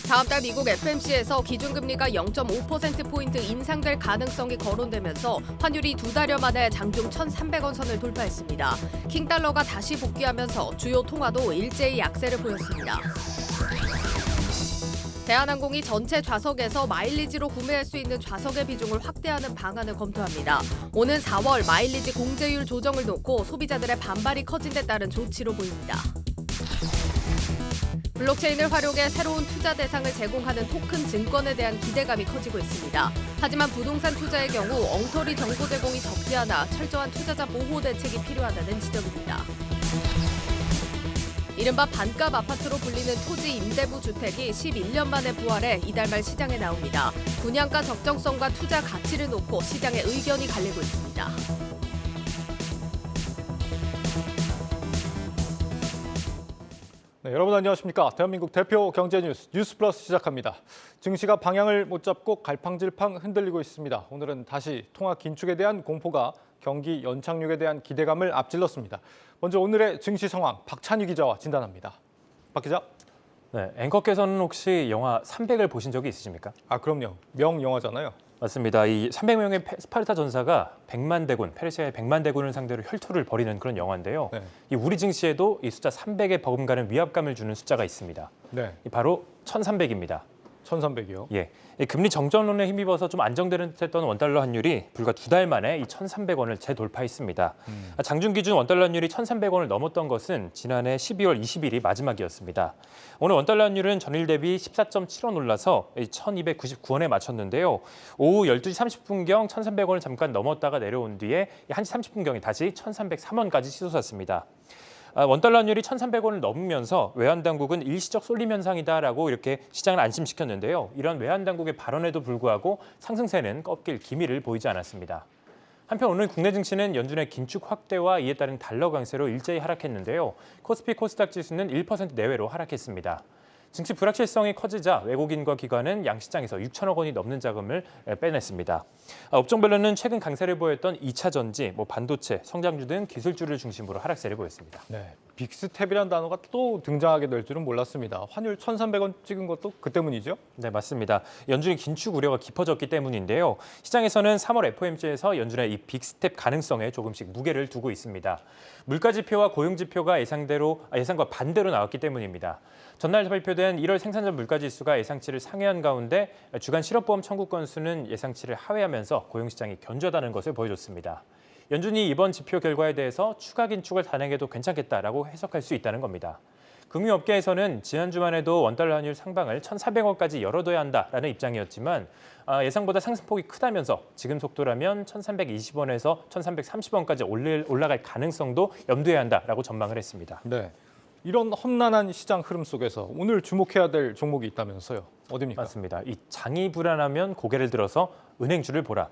다음 달 미국 FMC에서 기준금리가 0.5%포인트 인상될 가능성이 거론되면서 환율이 2달여 만에 장중 1,300원 선을 돌파했습니다. 킹달러가 다시 복귀하면서 주요 통화도 일제히 약세를 보였습니다. 대한항공이 전체 좌석에서 마일리지로 구매할 수 있는 좌석의 비중을 확대하는 방안을 검토합니다. 오는 4월 마일리지 공제율 조정을 놓고 소비자들의 반발이 커진 데 따른 조치로 보입니다. 블록체인을 활용해 새로운 투자 대상을 제공하는 토큰 증권에 대한 기대감이 커지고 있습니다. 하지만 부동산 투자의 경우 엉터리 정보 제공이 적지 않아 철저한 투자자 보호 대책이 필요하다는 지적입니다. 이른바 반값 아파트로 불리는 토지 임대부 주택이 11년 만에 부활해 이달 말 시장에 나옵니다. 분양가 적정성과 투자 가치를 놓고 시장의 의견이 갈리고 있습니다. 네, 여러분 안녕하십니까? 대한민국 대표 경제 뉴스 뉴스플러스 시작합니다. 증시가 방향을 못 잡고 갈팡질팡 흔들리고 있습니다. 오늘은 다시 통화 긴축에 대한 공포가 경기 연착륙에 대한 기대감을 앞질렀습니다. 먼저 오늘의 증시 상황 박찬희 기자와 진단합니다. 박 기자. 네, 앵커께서는 혹시 영화 300을 보신 적이 있으십니까? 그럼요. 명영화잖아요. 맞습니다. 이 300명의 스파르타 전사가 100만 대군, 페르시아의 100만 대군을 상대로 혈투를 벌이는 그런 영화인데요. 네. 이 우리 증시에도 이 숫자 300에 버금가는 위압감을 주는 숫자가 있습니다. 네. 바로 1300입니다. 1300이요. 예, 이 금리 정전론에 힘입어서 좀 안정되는 듯했던 원달러 환율이 불과 2달 만에 이 1,300원을 재돌파했습니다. 장중 기준 원달러 환율이 1,300원을 넘었던 것은 지난해 12월 20일이 마지막이었습니다. 오늘 원달러 환율은 전일 대비 14.7원 올라서 1,299원에 맞췄는데요. 오후 12시 30분경 1,300원을 잠깐 넘었다가 내려온 뒤에 1시 30분경에 다시 1,303원까지 치솟았습니다. 원달러 환율이 1,300원을 넘으면서 외환당국은 일시적 쏠림 현상이다라고 이렇게 시장을 안심시켰는데요. 이런 외환당국의 발언에도 불구하고 상승세는 꺾일 기미를 보이지 않았습니다. 한편 오늘 국내 증시는 연준의 긴축 확대와 이에 따른 달러 강세로 일제히 하락했는데요. 코스피 코스닥 지수는 1% 내외로 하락했습니다. 증시 불확실성이 커지자 외국인과 기관은 양시장에서 6천억 원이 넘는 자금을 빼냈습니다. 업종별로는 최근 강세를 보였던 2차 전지, 반도체, 성장주 등 기술주를 중심으로 하락세를 보였습니다. 네. 빅스텝이라는 단어가 또 등장하게 될 줄은 몰랐습니다. 환율 1,300원 찍은 것도 그 때문이죠? 네, 맞습니다. 연준의 긴축 우려가 깊어졌기 때문인데요. 시장에서는 3월 FOMC에서 연준의 이 빅스텝 가능성에 조금씩 무게를 두고 있습니다. 물가 지표와 고용 지표가 예상과 반대로 나왔기 때문입니다. 전날 발표된 1월 생산자 물가 지수가 예상치를 상회한 가운데 주간 실업보험 청구 건수는 예상치를 하회하면서 고용 시장이 견조하다는 것을 보여줬습니다. 연준이 이번 지표 결과에 대해서 추가 긴축을 단행해도 괜찮겠다라고 해석할 수 있다는 겁니다. 금융업계에서는 지난 주만 해도 원달러 환율 상방을 1,400원까지 열어둬야 한다라는 입장이었지만 예상보다 상승폭이 크다면서 지금 속도라면 1,320원에서 1,330원까지 올라갈 가능성도 염두해야 한다라고 전망을 했습니다. 네. 이런 험난한 시장 흐름 속에서 오늘 주목해야 될 종목이 있다면서요. 어디입니까? 맞습니다. 이 장이 불안하면 고개를 들어서 은행주를 보라.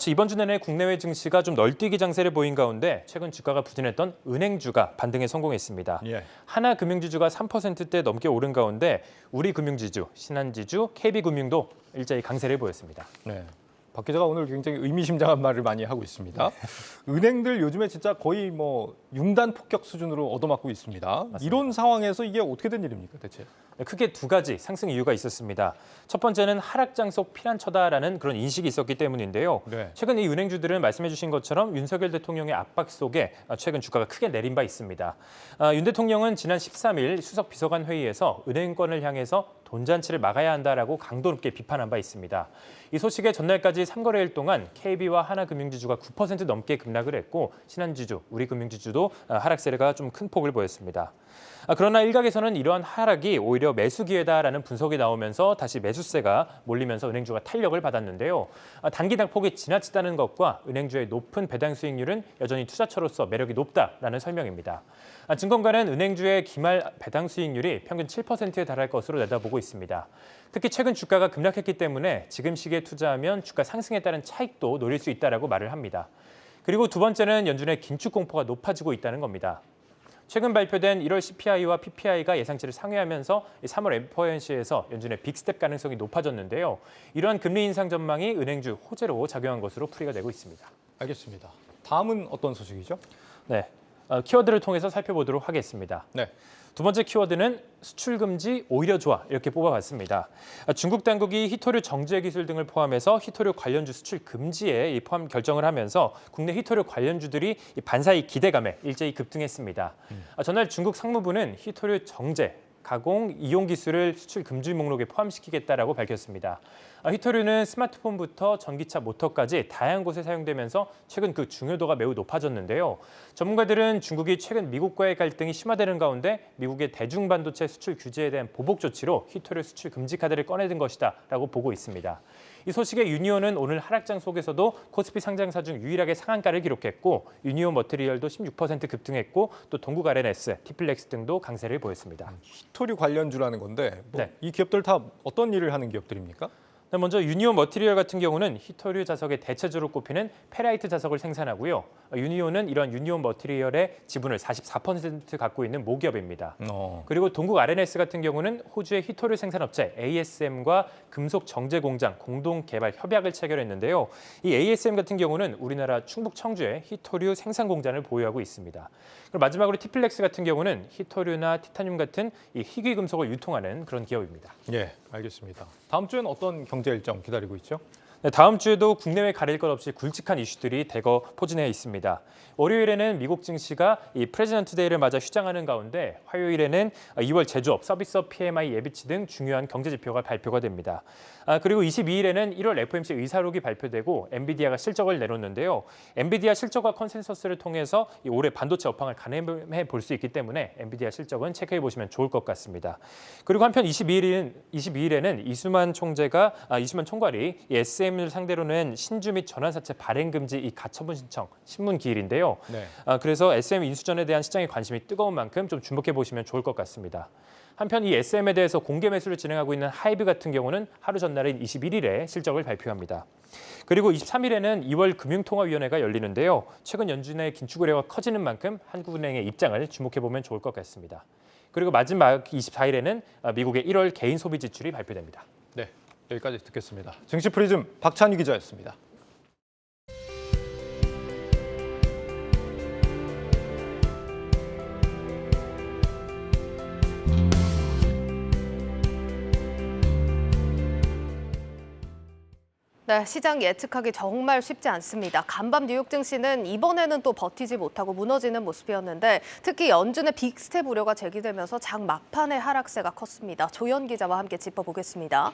이번 주 내내 국내외 증시가 좀 널뛰기 장세를 보인 가운데 최근 주가가 부진했던 은행주가 반등에 성공했습니다. 예. 하나금융지주가 3%대 넘게 오른 가운데 우리금융지주, 신한지주, KB금융도 일제히 강세를 보였습니다. 네. 박 기자가 오늘 굉장히 의미심장한 말을 많이 하고 있습니다. 은행들 요즘에 진짜 거의 융단 폭격 수준으로 얻어맞고 있습니다. 맞습니다. 이런 상황에서 이게 어떻게 된 일입니까, 대체? 크게 두 가지 상승 이유가 있었습니다. 첫 번째는 하락장 속 피난처다라는 그런 인식이 있었기 때문인데요. 네. 최근 이 은행주들은 말씀해 주신 것처럼 윤석열 대통령의 압박 속에 최근 주가가 크게 내린 바 있습니다. 윤 대통령은 지난 13일 수석 비서관 회의에서 은행권을 향해서 돈잔치를 막아야 한다라고 강도 높게 비판한 바 있습니다. 이 소식에 전날까지 3거래일 동안 KB와 하나금융지주가 9% 넘게 급락을 했고 신한지주, 우리금융지주도 하락세가 좀 큰 폭을 보였습니다. 그러나 일각에서는 이러한 하락이 오히려 매수 기회다라는 분석이 나오면서 다시 매수세가 몰리면서 은행주가 탄력을 받았는데요. 단기 낙폭이 지나치다는 것과 은행주의 높은 배당 수익률은 여전히 투자처로서 매력이 높다라는 설명입니다. 증권가는 은행주의 기말 배당 수익률이 평균 7%에 달할 것으로 내다보고 있습니다. 특히 최근 주가가 급락했기 때문에 지금 시기에 투자하면 주가 상승에 따른 차익도 노릴 수 있다라고 말을 합니다. 그리고 두 번째는 연준의 긴축 공포가 높아지고 있다는 겁니다. 최근 발표된 1월 CPI와 PPI가 예상치를 상회하면서 3월 FOMC에서 연준의 빅스텝 가능성이 높아졌는데요. 이러한 금리 인상 전망이 은행주 호재로 작용한 것으로 풀이가 되고 있습니다. 알겠습니다. 다음은 어떤 소식이죠? 네. 키워드를 통해서 살펴보도록 하겠습니다. 네. 두 번째 키워드는 수출 금지 오히려 좋아 이렇게 뽑아봤습니다. 중국 당국이 히토류 정제 기술 등을 포함해서 히토류 관련주 수출 금지에 포함 결정을 하면서 국내 히토류 관련주들이 반사이 기대감에 일제히 급등했습니다. 전날 중국 상무부는 히토류 정제, 가공, 이용 기술을 수출 금지 목록에 포함시키겠다라고 밝혔습니다. 히토류는 스마트폰부터 전기차, 모터까지 다양한 곳에 사용되면서 최근 그 중요도가 매우 높아졌는데요. 전문가들은 중국이 최근 미국과의 갈등이 심화되는 가운데 미국의 대중반도체 수출 규제에 대한 보복 조치로 히토류 수출 금지 카드를 꺼내든 것이다라고 보고 있습니다. 이 소식에 유니온은 오늘 하락장 속에서도 코스피 상장사 중 유일하게 상한가를 기록했고 유니온 머티리얼도 16% 급등했고 또 동국 R&S, 티플렉스 등도 강세를 보였습니다. 히토류 관련주라는 건데 네. 이 기업들 다 어떤 일을 하는 기업들입니까? 먼저 유니온 머티리얼 같은 경우는 히토류 자석의 대체주로 꼽히는 페라이트 자석을 생산하고요. 유니온은 이런 유니온 머티리얼의 지분을 44% 갖고 있는 모기업입니다. 그리고 동국 R&S 같은 경우는 호주의 히토류 생산업체 ASM과 금속 정제 공장 공동 개발 협약을 체결했는데요. 이 ASM 같은 경우는 우리나라 충북 청주에 히토류 생산 공장을 보유하고 있습니다. 그리고 마지막으로 티플렉스 같은 경우는 히토류나 티타늄 같은 이 희귀 금속을 유통하는 그런 기업입니다. 예, 알겠습니다. 다음 주엔 어떤 경제 일정 기다리고 있죠? 네, 다음 주에도 국내외 가릴 것 없이 굵직한 이슈들이 대거 포진해 있습니다. 월요일에는 미국 증시가 이 프레지던트 데이를 맞아 휴장하는 가운데 화요일에는 2월 제조업, 서비스업 PMI 예비치 등 중요한 경제 지표가 발표가 됩니다. 그리고 22일에는 1월 FOMC 의사록이 발표되고 엔비디아가 실적을 내놓는데요. 엔비디아 실적과 컨센서스를 통해서 올해 반도체 업황을 가늠해 볼 수 있기 때문에 엔비디아 실적은 체크해 보시면 좋을 것 같습니다. 그리고 한편 22일에는 이수만 총괄이 SM을 상대로 낸 신주 및 전환사채 발행 금지 이 가처분 신청 신문 기일인데요. 네. 그래서 SM 인수전에 대한 시장의 관심이 뜨거운 만큼 좀 주목해 보시면 좋을 것 같습니다. 한편 이 SM에 대해서 공개 매수를 진행하고 있는 하이브 같은 경우는 하루 전날인 21일에 실적을 발표합니다. 그리고 23일에는 2월 금융통화위원회가 열리는데요. 최근 연준의 긴축 우려가 커지는 만큼 한국은행의 입장을 주목해 보면 좋을 것 같습니다. 그리고 마지막 24일에는 미국의 1월 개인 소비 지출이 발표됩니다. 네, 여기까지 듣겠습니다. 증시 프리즘 박찬희 기자였습니다. 네, 시장 예측하기 정말 쉽지 않습니다. 간밤 뉴욕 증시는 이번에는 또 버티지 못하고 무너지는 모습이었는데 특히 연준의 빅스텝 우려가 제기되면서 장 막판의 하락세가 컸습니다. 조연 기자와 함께 짚어보겠습니다.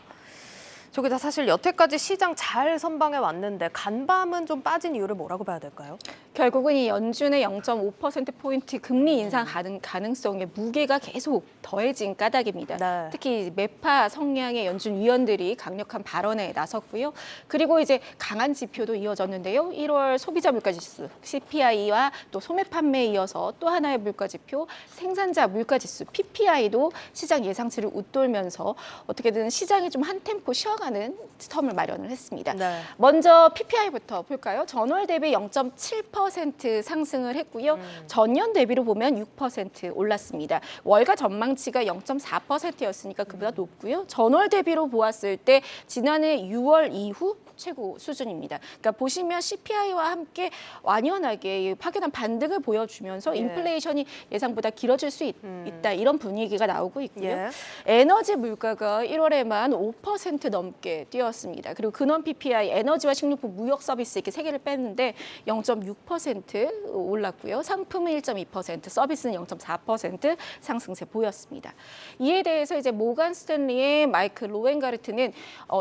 조 기자, 사실 여태까지 시장 잘 선방해 왔는데 간밤은 좀 빠진 이유를 뭐라고 봐야 될까요? 결국은 이 연준의 0.5%포인트 금리 인상 가능성에 무게가 계속 더해진 까닭입니다. 네. 특히 매파 성향의 연준 위원들이 강력한 발언에 나섰고요. 그리고 이제 강한 지표도 이어졌는데요. 1월 소비자 물가지수 CPI와 또 소매 판매에 이어서 또 하나의 물가지표 생산자 물가지수 PPI도 시장 예상치를 웃돌면서 어떻게든 시장이 좀 한 템포 쉬어가는 텀을 마련을 했습니다. 네. 먼저 PPI부터 볼까요? 전월 대비 0.7% 상승을 했고요. 전년 대비로 보면 6% 올랐습니다. 월가 전망치가 0.4%였으니까 그보다 높고요. 전월 대비로 보았을 때 지난해 6월 이후 최고 수준입니다. 그러니까 보시면 CPI와 함께 완연하게 파괴단 반등을 보여주면서 예. 인플레이션이 예상보다 길어질 수 있다 이런 분위기가 나오고 있고요. 예. 에너지 물가가 1월에만 5% 넘게 뛰었습니다. 그리고 근원 PPI 에너지와 식료품 무역 서비스 이렇게 세 개를 뺐는데 0.6% 올랐고요. 상품은 1.2%, 서비스는 0.4% 상승세 보였습니다. 이에 대해서 이제 모간 스탠리의 마이크 로웬가르트는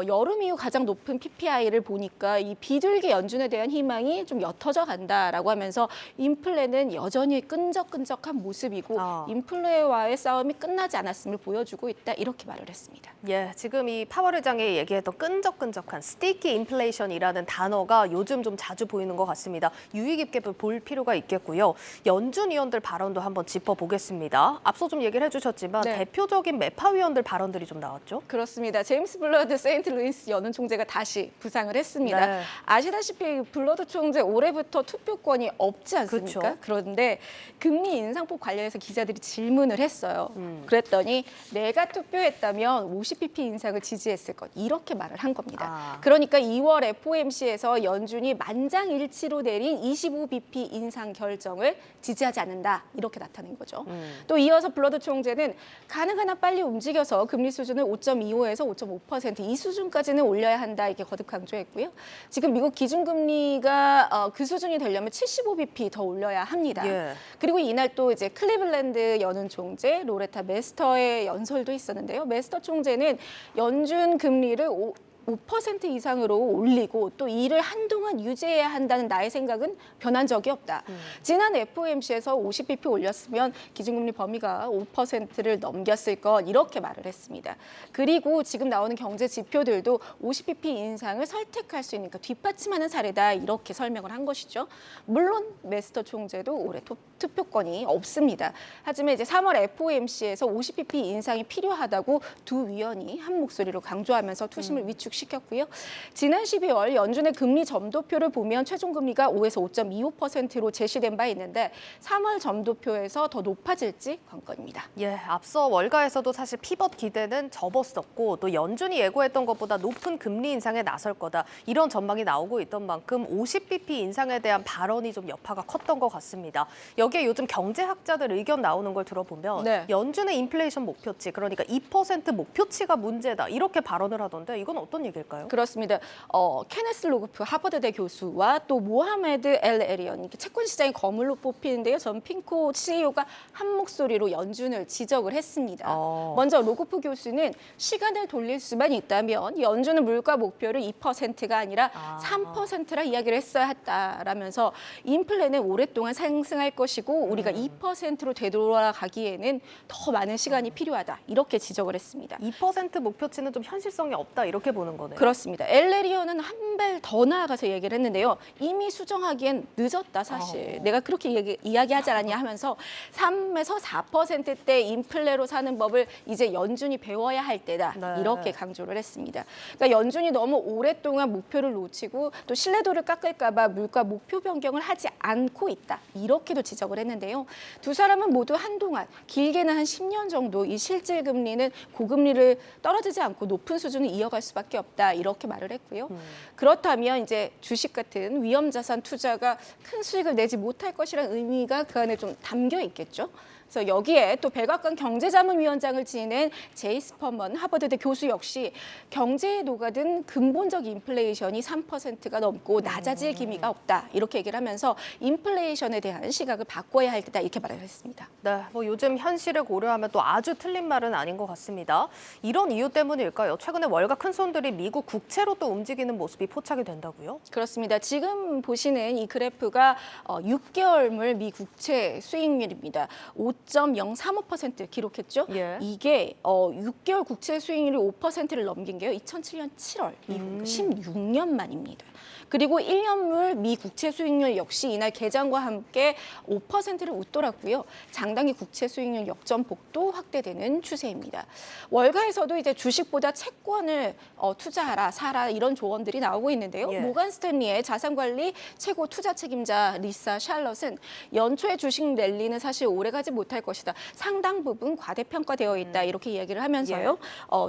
여름 이후 가장 높은 PPI를 보니까 이 비둘기 연준에 대한 희망이 좀 옅어져 간다라고 하면서 인플레는 여전히 끈적끈적한 모습이고 인플레와의 싸움이 끝나지 않았음을 보여주고 있다 이렇게 말을 했습니다. 예, 지금 이 파월 의장이 얘기했던 끈적끈적한 스티키 인플레이션이라는 단어가 요즘 좀 자주 보이는 것 같습니다. 유의 깊게 볼 필요가 있겠고요. 연준 위원들 발언도 한번 짚어보겠습니다. 앞서 좀 얘기를 해주셨지만 네. 대표적인 매파 위원들 발언들이 좀 나왔죠? 그렇습니다. 제임스 블러드 세인트 루이스 연은 총재가 다시 부상 예상을 했습니다. 네. 아시다시피 블러드 총재 올해부터 투표권이 없지 않습니까? 그쵸. 그런데 금리 인상폭 관련해서 기자들이 질문을 했어요. 그랬더니 내가 투표했다면 50bp 인상을 지지했을 것 이렇게 말을 한 겁니다. 아. 그러니까 2월 FOMC에서 연준이 만장일치로 내린 25bp 인상 결정을 지지하지 않는다 이렇게 나타낸 거죠. 또 이어서 블러드 총재는 가능한 한 빨리 움직여서 금리 수준을 5.25에서 5.5%이 수준까지는 올려야 한다 이렇게 거듭 강조했고요. 지금 미국 기준금리가 그 수준이 되려면 75bp 더 올려야 합니다. 예. 그리고 이날 또 이제 클리블랜드 연은 총재 로레타 메스터의 연설도 있었는데요. 메스터 총재는 연준 금리를 5% 이상으로 올리고 또 이를 한동안 유지해야 한다는 나의 생각은 변한 적이 없다. 지난 FOMC에서 50bp 올렸으면 기준금리 범위가 5%를 넘겼을 것 이렇게 말을 했습니다. 그리고 지금 나오는 경제 지표들도 50bp 인상을 설득할 수 있는 뒷받침하는 사례다 이렇게 설명을 한 것이죠. 물론 메스터 총재도 올해 투표권이 없습니다. 하지만 이제 3월 FOMC에서 50bp 인상이 필요하다고 두 위원이 한 목소리로 강조하면서 투심을 위축시켰고요. 지난 12월 연준의 금리 점도표를 보면 최종 금리가 5에서 5.25%로 제시된 바 있는데 3월 점도표에서 더 높아질지 관건입니다. 예, 앞서 월가에서도 사실 피벗 기대는 접었었고 또 연준이 예고했던 것보다 높은 금리 인상에 나설 거다 이런 전망이 나오고 있던 만큼 50bp 인상에 대한 발언이 좀 여파가 컸던 것 같습니다. 여기에 요즘 경제학자들 의견 나오는 걸 들어보면 네. 연준의 인플레이션 목표치 그러니까 2% 목표치가 문제다 이렇게 발언을 하던데 이건 어떤 얘기일까요? 그렇습니다. 케네스 로그프 하버드대 교수와 또 모하메드 엘 에리언 이렇게 채권 시장의 거물로 뽑히는데요. 전 핑코 CEO가 한 목소리로 연준을 지적을 했습니다. 먼저 로그프 교수는 시간을 돌릴 수만 있다면 연준은 물가 목표를 2%가 아니라 3%라 이야기를 했어야 했다라면서 인플레는 오랫동안 상승할 것이고 우리가 2%로 되돌아가기에는 더 많은 시간이 필요하다 이렇게 지적을 했습니다. 2% 목표치는 좀 현실성이 없다 이렇게 보는 거네요. 그렇습니다. 엘레리언은 한 발 더 나아가서 얘기를 했는데요. 이미 수정하기엔 늦었다 사실. 내가 그렇게 이야기하지 않았냐 하면서 3에서 4%대 인플레로 사는 법을 이제 연준이 배워야 할 때다. 네. 이렇게 강조를 했습니다. 그러니까 연준이 너무 오랫동안 목표를 놓치고 또 신뢰도를 깎을까 봐 물가 목표 변경을 하지 않고 있다. 이렇게도 지적을 했는데요. 두 사람은 모두 한동안 길게는 한 10년 정도 이 실질 금리는 고금리를 떨어지지 않고 높은 수준을 이어갈 수밖에 없다. 이렇게 말을 했고요. 그렇다면 이제 주식 같은 위험 자산 투자가 큰 수익을 내지 못할 것이라는 의미가 그 안에 좀 담겨 있겠죠. 그래서 여기에 또 백악관 경제자문위원장을 지낸 제이 스퍼먼 하버드대 교수 역시 경제에 녹아든 근본적 인플레이션이 3%가 넘고 낮아질 기미가 없다. 이렇게 얘기를 하면서 인플레이션에 대한 시각을 바꿔야 할 때다. 이렇게 말을 했습니다. 네, 뭐 요즘 현실을 고려하면 또 아주 틀린 말은 아닌 것 같습니다. 이런 이유 때문일까요? 최근에 월가 큰손들이 미국 국채로 또 움직이는 모습이 포착이 된다고요? 그렇습니다. 지금 보시는 이 그래프가 6개월물 미 국채 수익률입니다. 5.035% 기록했죠. 예. 이게 6개월 국채 수익률이 5%를 넘긴 게요. 2007년 7월 이후 16년 만입니다. 그리고 1년물 미 국채 수익률 역시 이날 개장과 함께 5%를 웃돌았고요. 장당기 국채 수익률 역전폭도 확대되는 추세입니다. 월가에서도 이제 주식보다 채권을 투자하라, 사라 이런 조언들이 나오고 있는데요. 예. 모간 스탠리의 자산관리 최고 투자 책임자 리사 샬럿은 연초에 주식 랠리는 사실 오래가지 못할 것이다. 상당 부분 과대평가되어 있다. 이렇게 이야기를 하면서요.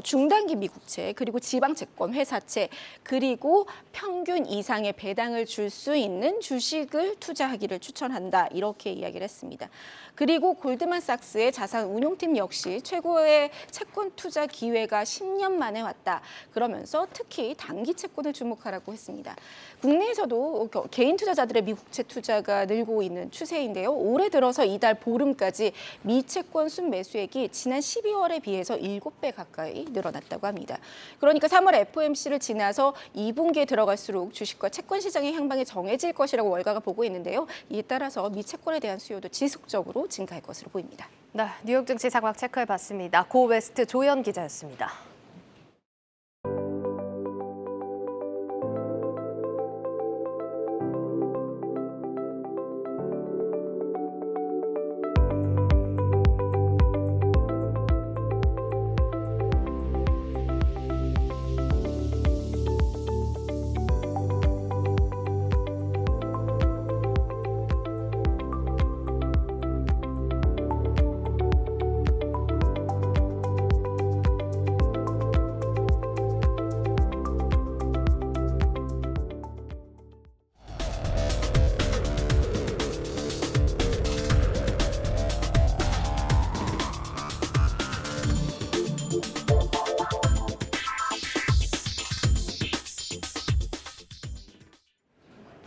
중단기 미국채 그리고 지방채권, 회사채 그리고 평균 이상의 배당을 줄 수 있는 주식을 투자하기를 추천한다. 이렇게 이야기를 했습니다. 그리고 골드만삭스의 자산운용팀 역시 최고의 채권 투자 기회가 10년 만에 왔다. 그러면서 특히 단기 채권을 주목하라고 했습니다. 국내에서도 개인 투자자들의 미국채 투자가 늘고 있는 추세인데요. 올해 들어서 이달 보름까지 미채권 순매수액이 지난 12월에 비해서 7배 가까이 늘어났다고 합니다. 그러니까 3월 FOMC를 지나서 2분기에 들어갈수록 주식과 채권 시장의 향방이 정해질 것이라고 월가가 보고 있는데요. 이에 따라서 미채권에 대한 수요도 지속적으로 증가할 것으로 보입니다. 네, 뉴욕 증시 상황 체크해봤습니다. 고웨스트 조연 기자였습니다.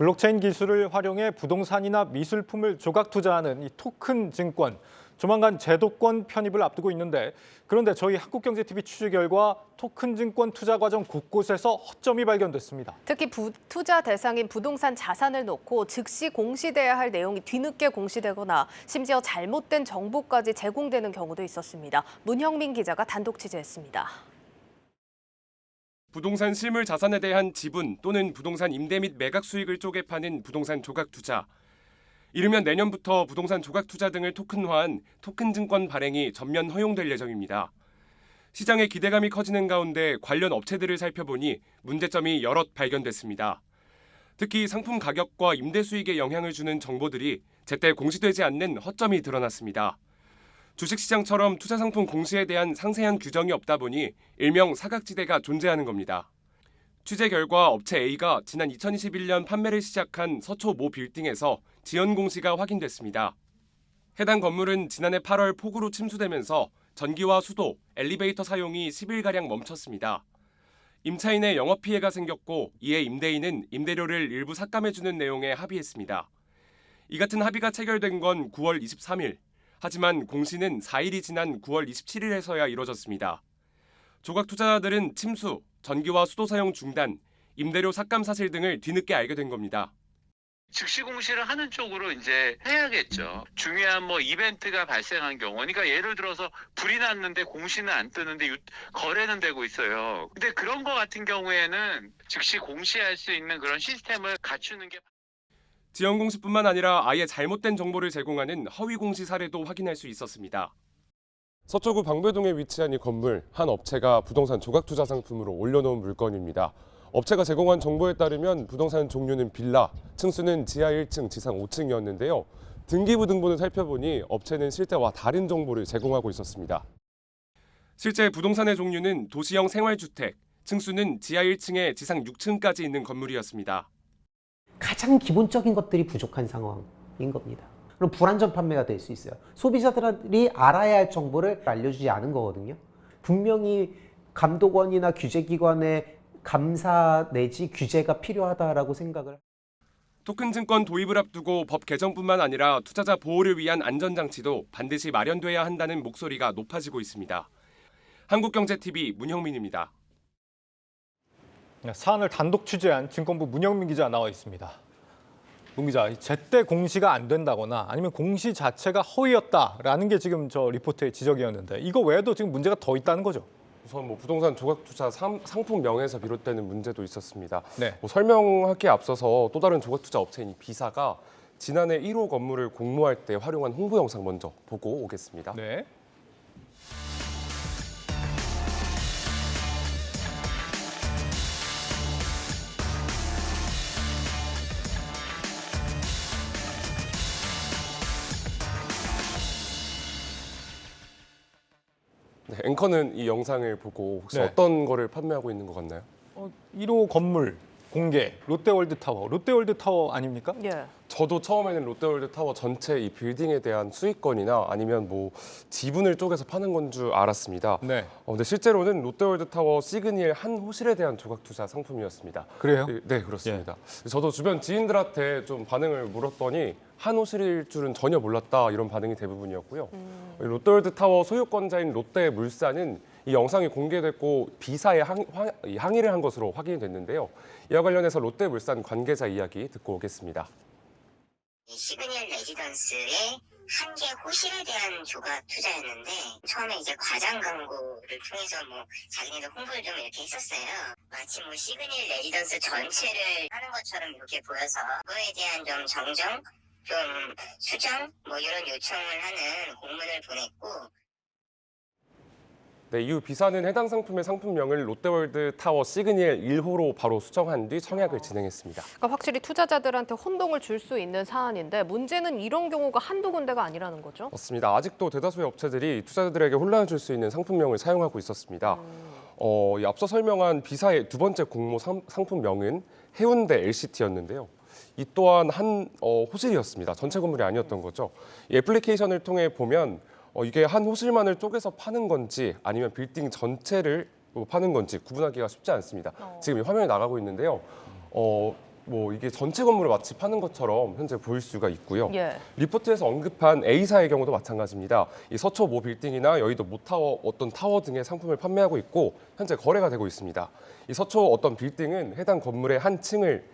블록체인 기술을 활용해 부동산이나 미술품을 조각 투자하는 이 토큰 증권. 조만간 제도권 편입을 앞두고 있는데 그런데 저희 한국경제TV 취재 결과 토큰 증권 투자 과정 곳곳에서 허점이 발견됐습니다. 특히 투자 대상인 부동산 자산을 놓고 즉시 공시돼야 할 내용이 뒤늦게 공시되거나 심지어 잘못된 정보까지 제공되는 경우도 있었습니다. 문형민 기자가 단독 취재했습니다. 부동산 실물 자산에 대한 지분 또는 부동산 임대 및 매각 수익을 쪼개 파는 부동산 조각 투자. 이르면 내년부터 부동산 조각 투자 등을 토큰화한 토큰 증권 발행이 전면 허용될 예정입니다. 시장의 기대감이 커지는 가운데 관련 업체들을 살펴보니 문제점이 여럿 발견됐습니다. 특히 상품 가격과 임대 수익에 영향을 주는 정보들이 제때 공시되지 않는 허점이 드러났습니다. 주식시장처럼 투자 상품 공시에 대한 상세한 규정이 없다 보니 일명 사각지대가 존재하는 겁니다. 취재 결과 업체 A가 지난 2021년 판매를 시작한 서초 모 빌딩에서 지연 공시가 확인됐습니다. 해당 건물은 지난해 8월 폭우로 침수되면서 전기와 수도, 엘리베이터 사용이 10일가량 멈췄습니다. 임차인의 영업 피해가 생겼고 이에 임대인은 임대료를 일부 삭감해주는 내용에 합의했습니다. 이 같은 합의가 체결된 건 9월 23일, 하지만 공시는 4일이 지난 9월 27일에서야 이뤄졌습니다. 조각 투자자들은 침수, 전기와 수도 사용 중단, 임대료 삭감 사실 등을 뒤늦게 알게 된 겁니다. 즉시 공시를 하는 쪽으로 이제 해야겠죠. 중요한 이벤트가 발생한 경우, 그러니까 예를 들어서 불이 났는데 공시는 안 뜨는데 거래는 되고 있어요. 근데 그런 거 같은 경우에는 즉시 공시할 수 있는 그런 시스템을 갖추는 게. 지연 공시뿐만 아니라 아예 잘못된 정보를 제공하는 허위 공시 사례도 확인할 수 있었습니다. 서초구 방배동에 위치한 이 건물, 한 업체가 부동산 조각 투자 상품으로 올려놓은 물건입니다. 업체가 제공한 정보에 따르면 부동산 종류는 빌라, 층수는 지하 1층, 지상 5층이었는데요. 등기부 등본을 살펴보니 업체는 실제와 다른 정보를 제공하고 있었습니다. 실제 부동산의 종류는 도시형 생활주택, 층수는 지하 1층에 지상 6층까지 있는 건물이었습니다. 가장 기본적인 것들이 부족한 상황인 겁니다. 그럼 불안전 판매가 될 수 있어요. 소비자들이 알아야 할 정보를 알려주지 않은 거거든요. 분명히 감독원이나 규제기관의 감사 내지 규제가 필요하다라고 생각을. 토큰 증권 도입을 앞두고 법 개정뿐만 아니라 투자자 보호를 위한 안전장치도 반드시 마련돼야 한다는 목소리가 높아지고 있습니다. 한국경제TV 문형민입니다. 사안을 단독 취재한 증권부 문형민 기자 나와 있습니다. 문 기자, 제때 공시가 안 된다거나 아니면 공시 자체가 허위였다라는 게 지금 저 리포트의 지적이었는데 이거 외에도 지금 문제가 더 있다는 거죠? 우선 부동산 조각 투자 상품명에서 비롯되는 문제도 있었습니다. 네. 설명하기에 앞서서 또 다른 조각 투자 업체인 이 B사가 지난해 1호 건물을 공모할 때 활용한 홍보 영상 먼저 보고 오겠습니다. 네. 네, 앵커는 이 영상을 보고 혹시 네. 어떤 거를 판매하고 있는 것 같나요? 1호 건물 공개, 롯데월드타워. 롯데월드타워 아닙니까? 예. 저도 처음에는 롯데월드타워 전체 이 빌딩에 대한 수익권이나 아니면 지분을 쪼개서 파는 건 줄 알았습니다. 네. 근데 실제로는 롯데월드타워 시그니엘 한 호실에 대한 조각 투자 상품이었습니다. 그래요? 네, 그렇습니다. 저도 주변 지인들한테 좀 반응을 물었더니 한 호실일 줄은 전혀 몰랐다 이런 반응이 대부분이었고요. 롯데월드타워 소유권자인 롯데물산은 이 영상이 공개됐고 B사에 항의를 한 것으로 확인이 됐는데요. 이와 관련해서 롯데물산 관계자 이야기 듣고 오겠습니다. 시그니엘 레지던스의 한 개 호실에 대한 조각 투자였는데 처음에 이제 과장 광고를 통해서 자기네들 홍보를 좀 이렇게 했었어요. 마치 시그니엘 레지던스 전체를 하는 것처럼 이렇게 보여서 그거에 대한 좀 정정, 좀 수정 이런 요청을 하는 공문을 보냈고. 네, 이후 B사는 해당 상품의 상품명을 롯데월드타워 시그니엘 1호로 바로 수정한 뒤 청약을 진행했습니다. 그러니까 확실히 투자자들한테 혼동을 줄 수 있는 사안인데 문제는 이런 경우가 한두 군데가 아니라는 거죠? 맞습니다. 아직도 대다수의 업체들이 투자자들에게 혼란을 줄 수 있는 상품명을 사용하고 있었습니다. 이 앞서 설명한 B사의 두 번째 공모 상품명은 해운대 LCT였는데요. 이 또한 한 호실이었습니다. 전체 건물이 아니었던 거죠. 이 애플리케이션을 통해 보면 이게 한 호실만을 쪼개서 파는 건지 아니면 빌딩 전체를 파는 건지 구분하기가 쉽지 않습니다. 지금 이 화면에 나가고 있는데요. 뭐 이게 전체 건물을 마치 파는 것처럼 현재 보일 수가 있고요. 예. 리포트에서 언급한 A사의 경우도 마찬가지입니다. 이 서초 모 빌딩이나 여의도 모타워 어떤 타워 등의 상품을 판매하고 있고 현재 거래가 되고 있습니다. 이 서초 어떤 빌딩은 해당 건물의 한 층을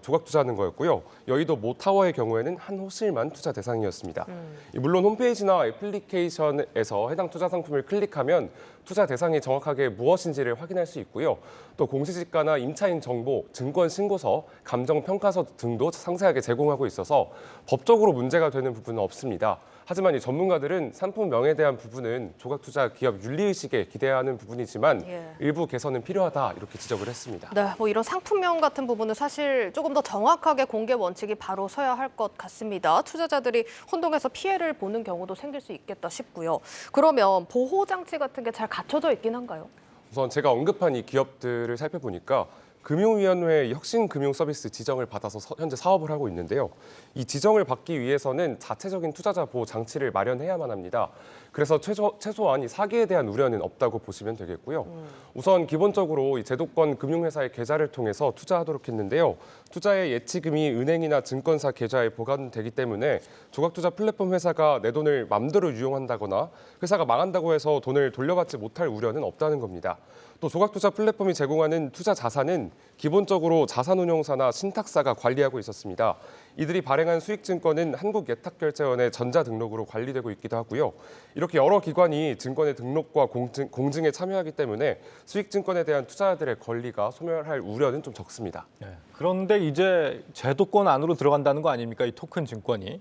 조각 투자하는 거였고요. 여의도 모타워의 경우에는 한 호실만 투자 대상이었습니다. 물론 홈페이지나 애플리케이션에서 해당 투자 상품을 클릭하면 투자 대상이 정확하게 무엇인지를 확인할 수 있고요. 또 공시지가나 임차인 정보, 증권 신고서, 감정 평가서 등도 상세하게 제공하고 있어서 법적으로 문제가 되는 부분은 없습니다. 하지만 이 전문가들은 상품명에 대한 부분은 조각 투자 기업 윤리의식에 기대하는 부분이지만 예. 일부 개선은 필요하다 이렇게 지적을 했습니다. 네, 뭐 이런 상품명 같은 부분은 사실 조금 더 정확하게 공개 원칙이 바로 서야 할 것 같습니다. 투자자들이 혼동해서 피해를 보는 경우도 생길 수 있겠다 싶고요. 그러면 보호 장치 같은 게 잘 갖춰져 있긴 한가요? 우선 제가 언급한 이 기업들을 살펴보니까 금융위원회의 혁신금융서비스 지정을 받아서 현재 사업을 하고 있는데요. 이 지정을 받기 위해서는 자체적인 투자자 보호 장치를 마련해야만 합니다. 그래서 최소한 이 사기에 대한 우려는 없다고 보시면 되겠고요. 우선 기본적으로 이 제도권 금융회사의 계좌를 통해서 투자하도록 했는데요. 투자의 예치금이 은행이나 증권사 계좌에 보관되기 때문에 조각투자 플랫폼 회사가 내 돈을 맘대로 유용한다거나 회사가 망한다고 해서 돈을 돌려받지 못할 우려는 없다는 겁니다. 또 조각투자 플랫폼이 제공하는 투자 자산은 기본적으로 자산운용사나 신탁사가 관리하고 있었습니다. 이들이 발행한 수익증권은 한국예탁결제원의 전자등록으로 관리되고 있기도 하고요. 이렇게 여러 기관이 증권의 등록과 공증에 참여하기 때문에 수익증권에 대한 투자자들의 권리가 소멸할 우려는 좀 적습니다. 네. 그런데 이제 제도권 안으로 들어간다는 거 아닙니까? 이 토큰 증권이.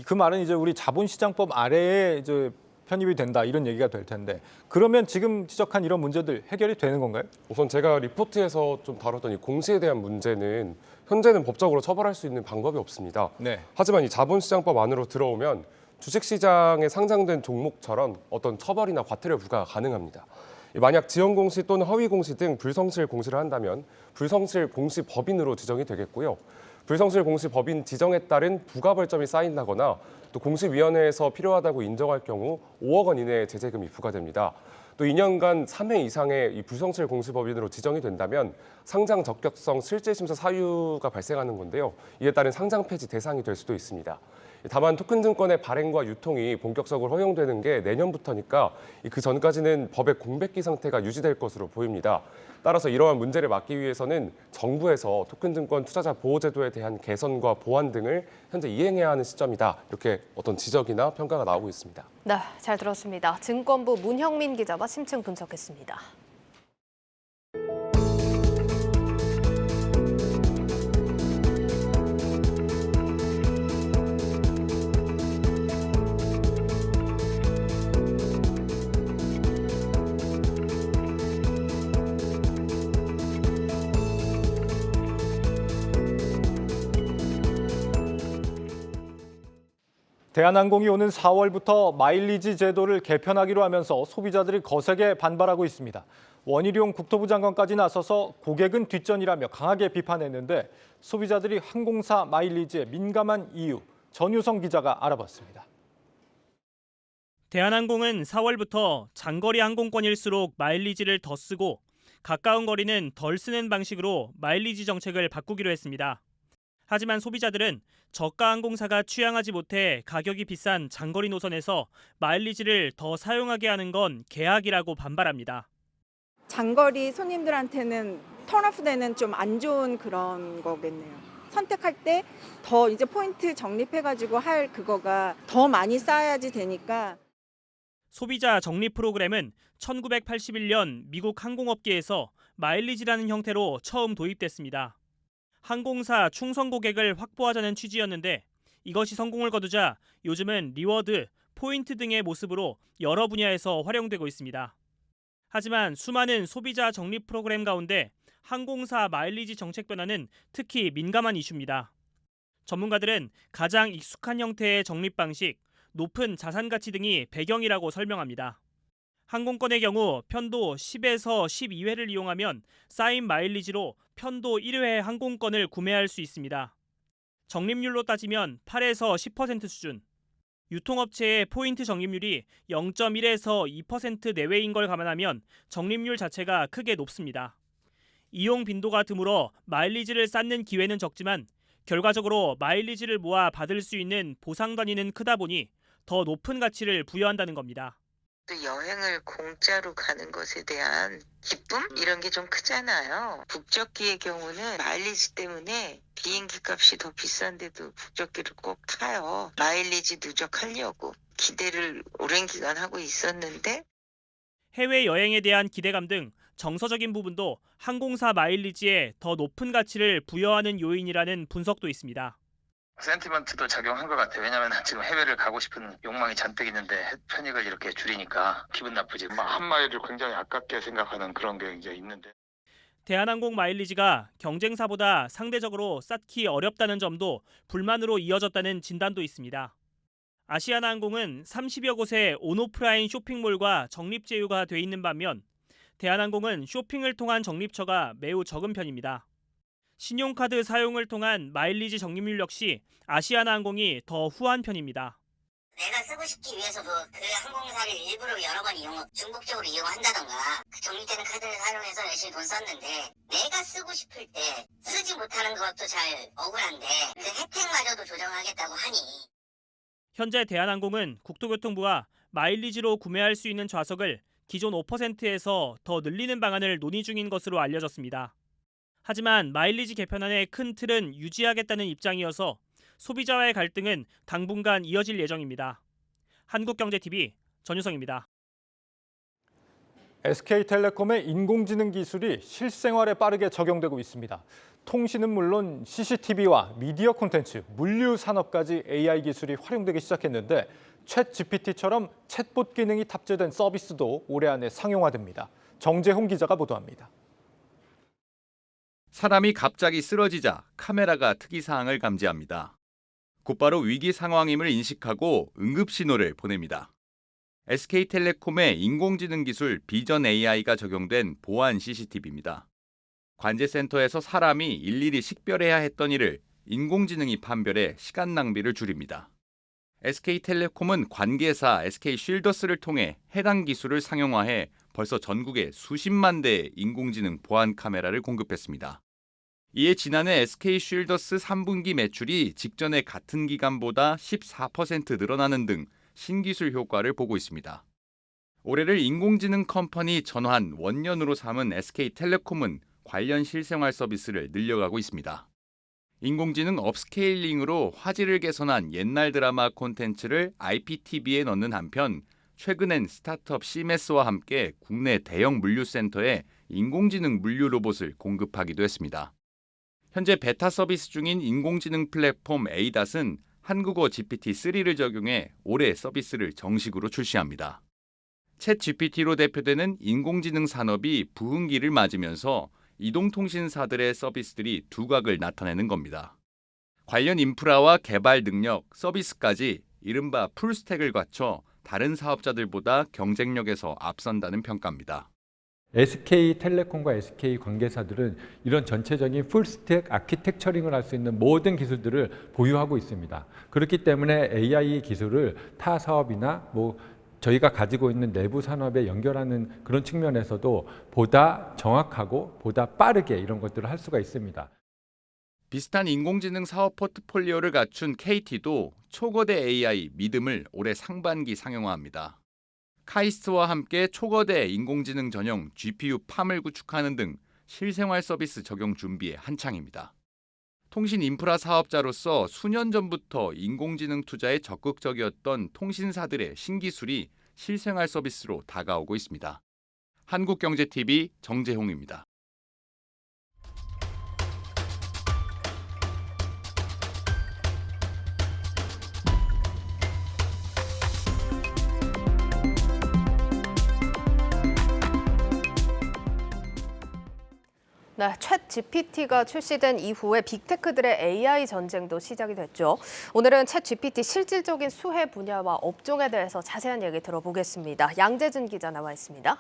그 말은 이제 우리 자본시장법 아래에 이제 편입이 된다 이런 얘기가 될 텐데 그러면 지금 지적한 이런 문제들 해결이 되는 건가요? 우선 제가 리포트에서 좀 다뤘던 이 공시에 대한 문제는 현재는 법적으로 처벌할 수 있는 방법이 없습니다. 네. 하지만 이 자본시장법 안으로 들어오면 주식시장에 상장된 종목처럼 어떤 처벌이나 과태료 부과가 가능합니다. 만약 지연공시 또는 허위공시 등 불성실 공시를 한다면 불성실 공시 법인으로 지정이 되겠고요. 불성실 공시 법인 지정에 따른 부가벌점이 쌓인다거나 또 공시위원회에서 필요하다고 인정할 경우 5억 원 이내의 제재금이 부과됩니다. 또 2년간 3회 이상의 이 불성실 공시법인으로 지정이 된다면 상장 적격성 실질심사 사유가 발생하는 건데요. 이에 따른 상장 폐지 대상이 될 수도 있습니다. 다만 토큰증권의 발행과 유통이 본격적으로 허용되는 게 내년부터니까 그 전까지는 법의 공백기 상태가 유지될 것으로 보입니다. 따라서 이러한 문제를 막기 위해서는 정부에서 토큰증권 투자자 보호제도에 대한 개선과 보완 등을 현재 이행해야 하는 시점이다. 이렇게 어떤 지적이나 평가가 나오고 있습니다. 네, 잘 들었습니다. 증권부 문형민 기자와 심층 분석했습니다. 대한항공이 오는 4월부터 마일리지 제도를 개편하기로 하면서 소비자들이 거세게 반발하고 있습니다. 원희룡 국토부 장관까지 나서서 고객은 뒷전이라며 강하게 비판했는데 소비자들이 항공사 마일리지에 민감한 이유, 전유성 기자가 알아봤습니다. 대한항공은 4월부터 장거리 항공권일수록 마일리지를 더 쓰고 가까운 거리는 덜 쓰는 방식으로 마일리지 정책을 바꾸기로 했습니다. 하지만 소비자들은 저가 항공사가 취향하지 못해 가격이 비싼 장거리 노선에서 마일리지를 더 사용하게 하는 건 계약이라고 반발합니다. 장거리 손님들한테는 턴오프되는 좀 안 좋은 그런 거겠네요. 선택할 때 더 이제 포인트 적립해가지고 할 그거가 더 많이 쌓아야지 되니까. 소비자 적립 프로그램은 1981년 미국 항공업계에서 마일리지라는 형태로 처음 도입됐습니다. 항공사 충성 고객을 확보하자는 취지였는데 이것이 성공을 거두자 요즘은 리워드, 포인트 등의 모습으로 여러 분야에서 활용되고 있습니다. 하지만 수많은 소비자 적립 프로그램 가운데 항공사 마일리지 정책 변화는 특히 민감한 이슈입니다. 전문가들은 가장 익숙한 형태의 적립 방식, 높은 자산 가치 등이 배경이라고 설명합니다. 항공권의 경우 편도 10에서 12회를 이용하면 쌓인 마일리지로 편도 1회 항공권을 구매할 수 있습니다. 적립률로 따지면 8에서 10% 수준. 유통업체의 포인트 적립률이 0.1에서 2% 내외인 걸 감안하면 적립률 자체가 크게 높습니다. 이용 빈도가 드물어 마일리지를 쌓는 기회는 적지만 결과적으로 마일리지를 모아 받을 수 있는 보상 단위는 크다 보니 더 높은 가치를 부여한다는 겁니다. 여행을 공짜로 가는 것에 대한 기쁨? 이런 게 좀 크잖아요. 국적기의 경우는 마일리지 때문에 비행기 값이 더 비싼데도 국적기를 꼭 타요. 마일리지 누적하려고 기대를 오랜 기간 하고 있었는데 해외여행에 대한 기대감 등 정서적인 부분도 항공사 마일리지에 더 높은 가치를 부여하는 요인이라는 분석도 있습니다. 센티먼트도 작용한 것 같아요. 왜냐하면 지금 해외를 가고 싶은 욕망이 잔뜩 있는데 편익을 이렇게 줄이니까 기분 나쁘지. 한 마일을 굉장히 아깝게 생각하는 그런 게 이제 있는데. 대한항공 마일리지가 경쟁사보다 상대적으로 쌓기 어렵다는 점도 불만으로 이어졌다는 진단도 있습니다. 아시아나항공은 30여 곳의 온오프라인 쇼핑몰과 적립제휴가 돼 있는 반면 대한항공은 쇼핑을 통한 적립처가 매우 적은 편입니다. 신용카드 사용을 통한 마일리지 적립률 역시 아시아나항공이 더 후한 편입니다. 내가 쓰고 싶기 위해서도 그 항공사를 일부러 여러 번 중복적으로 이용한다던가 적립되는 카드를 사용해서 열심히 돈 썼는데 내가 쓰고 싶을 때 쓰지 못하는 것도 잘 억울한데 그 혜택마저도 조정하겠다고 하니. 현재 대한항공은 국토교통부와 마일리지로 구매할 수 있는 좌석을 기존 5%에서 더 늘리는 방안을 논의 중인 것으로 알려졌습니다. 하지만 마일리지 개편안의 큰 틀은 유지하겠다는 입장이어서 소비자와의 갈등은 당분간 이어질 예정입니다. 한국경제TV 전유성입니다. SK텔레콤의 인공지능 기술이 실생활에 빠르게 적용되고 있습니다. 통신은 물론 CCTV와 미디어 콘텐츠, 물류 산업까지 AI 기술이 활용되기 시작했는데 챗GPT처럼 챗봇 기능이 탑재된 서비스도 올해 안에 상용화됩니다. 정재홍 기자가 보도합니다. 사람이 갑자기 쓰러지자 카메라가 특이사항을 감지합니다. 곧바로 위기 상황임을 인식하고 응급 신호를 보냅니다. SK텔레콤의 인공지능 기술 비전 AI가 적용된 보안 CCTV입니다. 관제센터에서 사람이 일일이 식별해야 했던 일을 인공지능이 판별해 시간 낭비를 줄입니다. SK텔레콤은 관계사 SK쉴더스를 통해 해당 기술을 상용화해 벌써 전국에 수십만 대의 인공지능 보안 카메라를 공급했습니다. 이에 지난해 SK쉴더스 3분기 매출이 직전의 같은 기간보다 14% 늘어나는 등 신기술 효과를 보고 있습니다. 올해를 인공지능 컴퍼니 전환 원년으로 삼은 SK텔레콤은 관련 실생활 서비스를 늘려가고 있습니다. 인공지능 업스케일링으로 화질을 개선한 옛날 드라마 콘텐츠를 IPTV에 넣는 한편 최근엔 스타트업 시메스와 함께 국내 대형 물류센터에 인공지능 물류 로봇을 공급하기도 했습니다. 현재 베타 서비스 중인 인공지능 플랫폼 에이닷은 한국어 GPT-3를 적용해 올해 서비스를 정식으로 출시합니다. 챗 GPT로 대표되는 인공지능 산업이 부흥기를 맞으면서 이동통신사들의 서비스들이 두각을 나타내는 겁니다. 관련 인프라와 개발 능력, 서비스까지 이른바 풀스택을 갖춰 다른 사업자들보다 경쟁력에서 앞선다는 평가입니다. SK텔레콤과 SK 관계사들은 이런 전체적인 풀스택 아키텍처링을 할 수 있는 모든 기술들을 보유하고 있습니다. 그렇기 때문에 AI 기술을 타 사업이나 저희가 가지고 있는 내부 산업에 연결하는 그런 측면에서도 보다 정확하고 보다 빠르게 이런 것들을 할 수가 있습니다. 비슷한 인공지능 사업 포트폴리오를 갖춘 KT도 초거대 AI 믿음을 올해 상반기 상용화합니다. 카이스트와 함께 초거대 인공지능 전용 GPU 팜을 구축하는 등 실생활 서비스 적용 준비에 한창입니다. 통신 인프라 사업자로서 수년 전부터 인공지능 투자에 적극적이었던 통신사들의 신기술이 실생활 서비스로 다가오고 있습니다. 한국경제TV 정재홍입니다. 네, 챗 GPT가 출시된 이후에 빅테크들의 AI 전쟁도 시작이 됐죠. 오늘은 챗 GPT 실질적인 수혜 분야와 업종에 대해서 자세한 얘기 들어보겠습니다. 양재준 기자 나와 있습니다.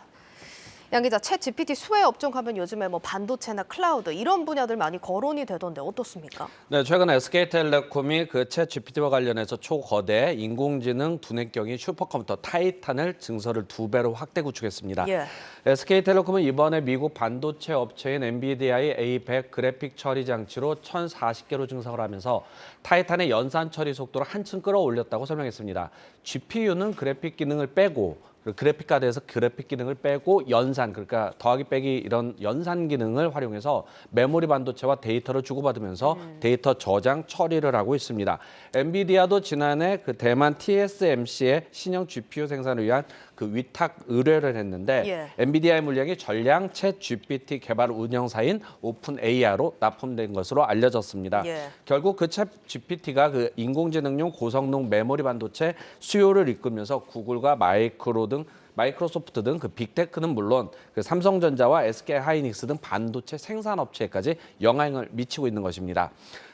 양 기자, 챗 GPT 수혜 업종 가면 요즘에 뭐 반도체나 클라우드 이런 분야들 많이 거론이 되던데 어떻습니까? 네, 최근 SK텔레콤이 그 챗 GPT와 관련해서 초거대 인공지능 두뇌경이 슈퍼컴퓨터 타이탄을 증설을 2배로 확대 구축했습니다. 예. SK텔레콤은 이번에 미국 반도체 업체인 엔비디아의 A100 그래픽 처리 장치로 1,040개로 증설을 하면서 타이탄의 연산 처리 속도를 한층 끌어올렸다고 설명했습니다. GPU는 그래픽 기능을 빼고 그래픽 카드에서 그래픽 기능을 빼고 연산, 그러니까 더하기 빼기 이런 연산 기능을 활용해서 메모리 반도체와 데이터를 주고받으면서 데이터 저장 처리를 하고 있습니다. 엔비디아도 지난해 그 대만 TSMC의 신형 GPU 생산을 위한 그 위탁 의뢰를 했는데 엔비디아의 물량이 전량 챗 GPT 개발 운영사인 오픈 AI로 납품된 것으로 알려졌습니다. 결국 그 챗 GPT가 그 인공지능용 고성능 메모리 반도체 수요를 이끌면서 구글과 마이크로소프트 등 그 빅테크는 물론 그 삼성전자와 SK하이닉스 등 반도체 생산업체까지 영향을 미치고 있는 것입니다.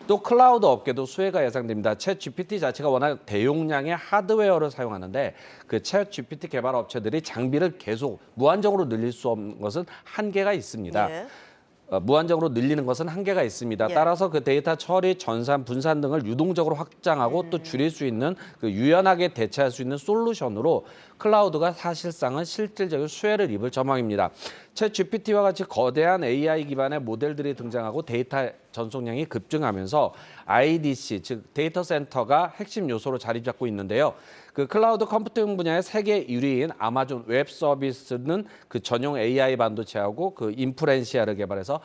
또 클라우드 업계도 수혜가 예상됩니다. 챗 GPT 자체가 워낙 대용량의 하드웨어를 사용하는데 그 챗 GPT 개발 업체들이 장비를 계속 무한정으로 늘릴 수 없는 것은 한계가 있습니다. 무한정으로 늘리는 것은 한계가 있습니다. 따라서 그 데이터 처리, 전산, 분산 등을 유동적으로 확장하고 또 줄일 수 있는 그 유연하게 대체할 수 있는 솔루션으로 클라우드가 사실상은 실질적인 수혜를 입을 전망입니다. 챗 GPT와 같이 거대한 AI 기반의 모델들이 등장하고 데이터 전송량이 급증하면서 IDC, 즉 데이터 센터가 핵심 요소로 자리 잡고 있는데요. 그 클라우드 컴퓨팅 분야의 세계 1위인 아마존 웹 서비스는 그 전용 AI 반도체하고 그 인프렌시아를 개발해서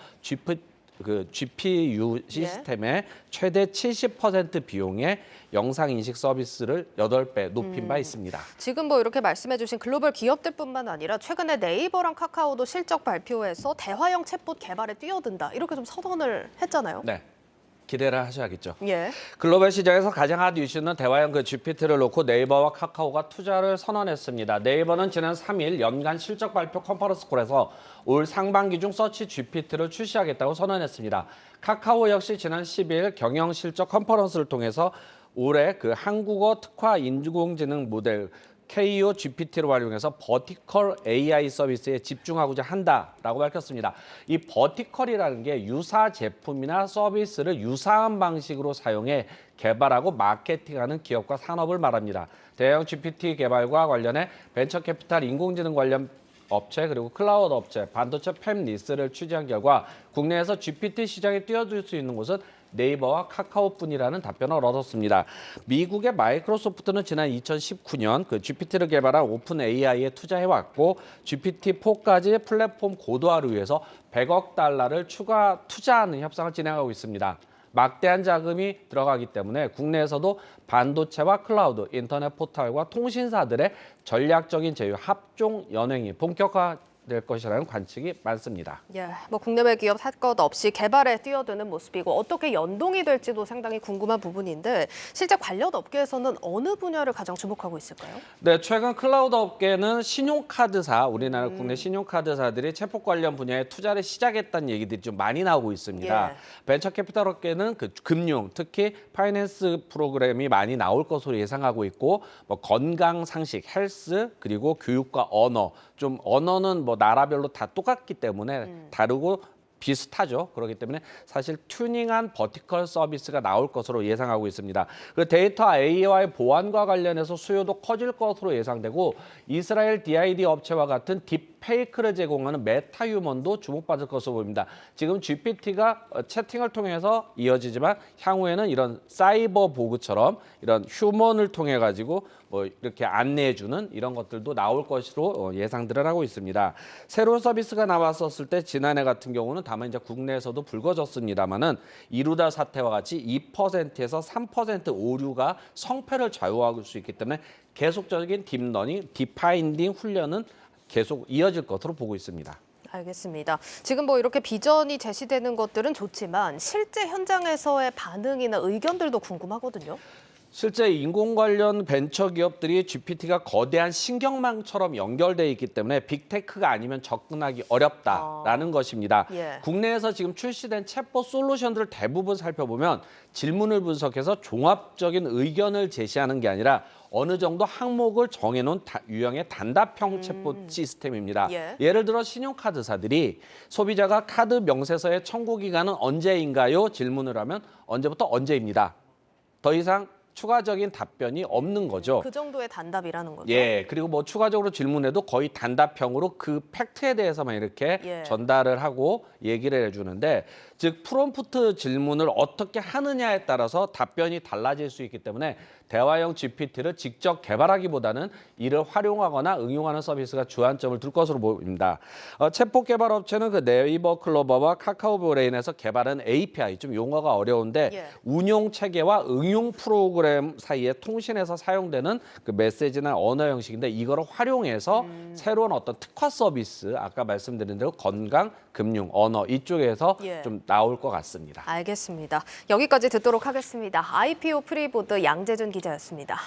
GPU 시스템의 최대 70% 비용의 영상 인식 서비스를 8배 높인 바 있습니다. 지금 뭐 이렇게 말씀해 주신 글로벌 기업들뿐만 아니라 최근에 네이버랑 카카오도 실적 발표해서 대화형 챗봇 개발에 뛰어든다. 이렇게 좀 선언을 했잖아요. 네. 기대를 하셔야겠죠. 예. 글로벌 시장에서 가장 핫 이슈는 대화형 그 GPT를 놓고 네이버와 카카오가 투자를 선언했습니다. 네이버는 지난 3일 연간 실적 발표 컨퍼런스 콜에서 올 상반기 중 서치 GPT를 출시하겠다고 선언했습니다. 카카오 역시 지난 10일 경영 실적 컨퍼런스를 통해서 올해 그 한국어 특화 인공지능 모델 KO GPT를 활용해서 버티컬 AI 서비스에 집중하고자 한다라고 밝혔습니다. 이 버티컬이라는 게 유사 제품이나 서비스를 유사한 방식으로 사용해 개발하고 마케팅하는 기업과 산업을 말합니다. 대형 GPT 개발과 관련해 벤처 캐피탈 인공지능 관련 업체 그리고 클라우드 업체, 반도체 팹리스를 취재한 결과 국내에서 GPT 시장에 뛰어들 수 있는 곳은 네이버와 카카오뿐이라는 답변을 얻었습니다. 미국의 마이크로소프트는 지난 2019년 그 GPT를 개발한 오픈 AI에 투자해왔고 GPT-4까지 플랫폼 고도화를 위해서 100억 달러를 추가 투자하는 협상을 진행하고 있습니다. 막대한 자금이 들어가기 때문에 국내에서도 반도체와 클라우드, 인터넷 포털과 통신사들의 전략적인 제휴, 합종 연행이 본격화될 것이라는 관측이 많습니다. 예, 뭐 국내외 기업 할 것 없이 개발에 뛰어드는 모습이고 어떻게 연동이 될지도 상당히 궁금한 부분인데 실제 관련 업계에서는 어느 분야를 가장 주목하고 있을까요? 네, 최근 클라우드 업계는 신용카드사, 우리나라 국내 신용카드사들이 챗봇 관련 분야에 투자를 시작했다는 얘기들이 좀 많이 나오고 있습니다. 벤처 캐피탈 업계는 그 금융, 특히 파이낸스 프로그램이 많이 나올 것으로 예상하고 있고 뭐 건강 상식, 헬스, 그리고 교육과 언어, 좀 언어는 뭐 나라별로 다 똑같기 때문에 다르고 비슷하죠. 그렇기 때문에 사실 튜닝한 버티컬 서비스가 나올 것으로 예상하고 있습니다. 그 데이터 AI 보안과 관련해서 수요도 커질 것으로 예상되고 이스라엘 DID 업체와 같은 딥페이크를 제공하는 메타휴먼도 주목받을 것으로 보입니다. 지금 GPT가 채팅을 통해서 이어지지만 향후에는 이런 사이버 보그처럼 이런 휴먼을 통해 가지고 뭐 이렇게 안내해주는 이런 것들도 나올 것으로 예상들을 하고 있습니다. 새로운 서비스가 나왔었을 때 지난해 같은 경우는 다만 이제 국내에서도 불거졌습니다만은 이루다 사태와 같이 2%에서 3% 오류가 성패를 좌우할 수 있기 때문에 계속적인 딥러닝, 딥파인딩 훈련은 계속 이어질 것으로 보고 있습니다. 알겠습니다. 지금 뭐 이렇게 비전이 제시되는 것들은 좋지만 실제 현장에서의 반응이나 의견들도 궁금하거든요. 실제 인공 관련 벤처 기업들이 GPT가 거대한 신경망처럼 연결돼 있기 때문에 빅테크가 아니면 접근하기 어렵다라는 것입니다. 예. 국내에서 지금 출시된 챗봇 솔루션들을 대부분 살펴보면 질문을 분석해서 종합적인 의견을 제시하는 게 아니라 어느 정도 항목을 정해놓은 유형의 단답형 챗봇 시스템입니다. 예. 예를 들어 신용카드사들이 소비자가 카드 명세서의 청구 기간은 언제인가요? 질문을 하면 언제부터 언제입니다. 더 이상 추가적인 답변이 없는 거죠. 그 정도의 단답이라는 거죠. 예, 그리고 뭐 추가적으로 질문해도 거의 단답형으로 그 팩트에 대해서만 이렇게 예. 전달을 하고 얘기를 해주는데, 즉 프롬프트 질문을 어떻게 하느냐에 따라서 답변이 달라질 수 있기 때문에 대화형 GPT를 직접 개발하기보다는 이를 활용하거나 응용하는 서비스가 주안점을 둘 것으로 보입니다. 챗봇 개발 업체는 그 네이버 클로버와 카카오 브레인에서 개발한 API, 좀 용어가 어려운데 예. 운용 체계와 응용 프로그램 사이에 통신해서 사용되는 그 메시지나 언어 형식인데, 이거를 활용해서 새로운 어떤 특화 서비스, 아까 말씀드린 대로 건강, 금융, 언어 이쪽에서 예. 좀 나올 것 같습니다. 알겠습니다. 여기까지 듣도록 하겠습니다. IPO 프리보드 양재준 기자였습니다.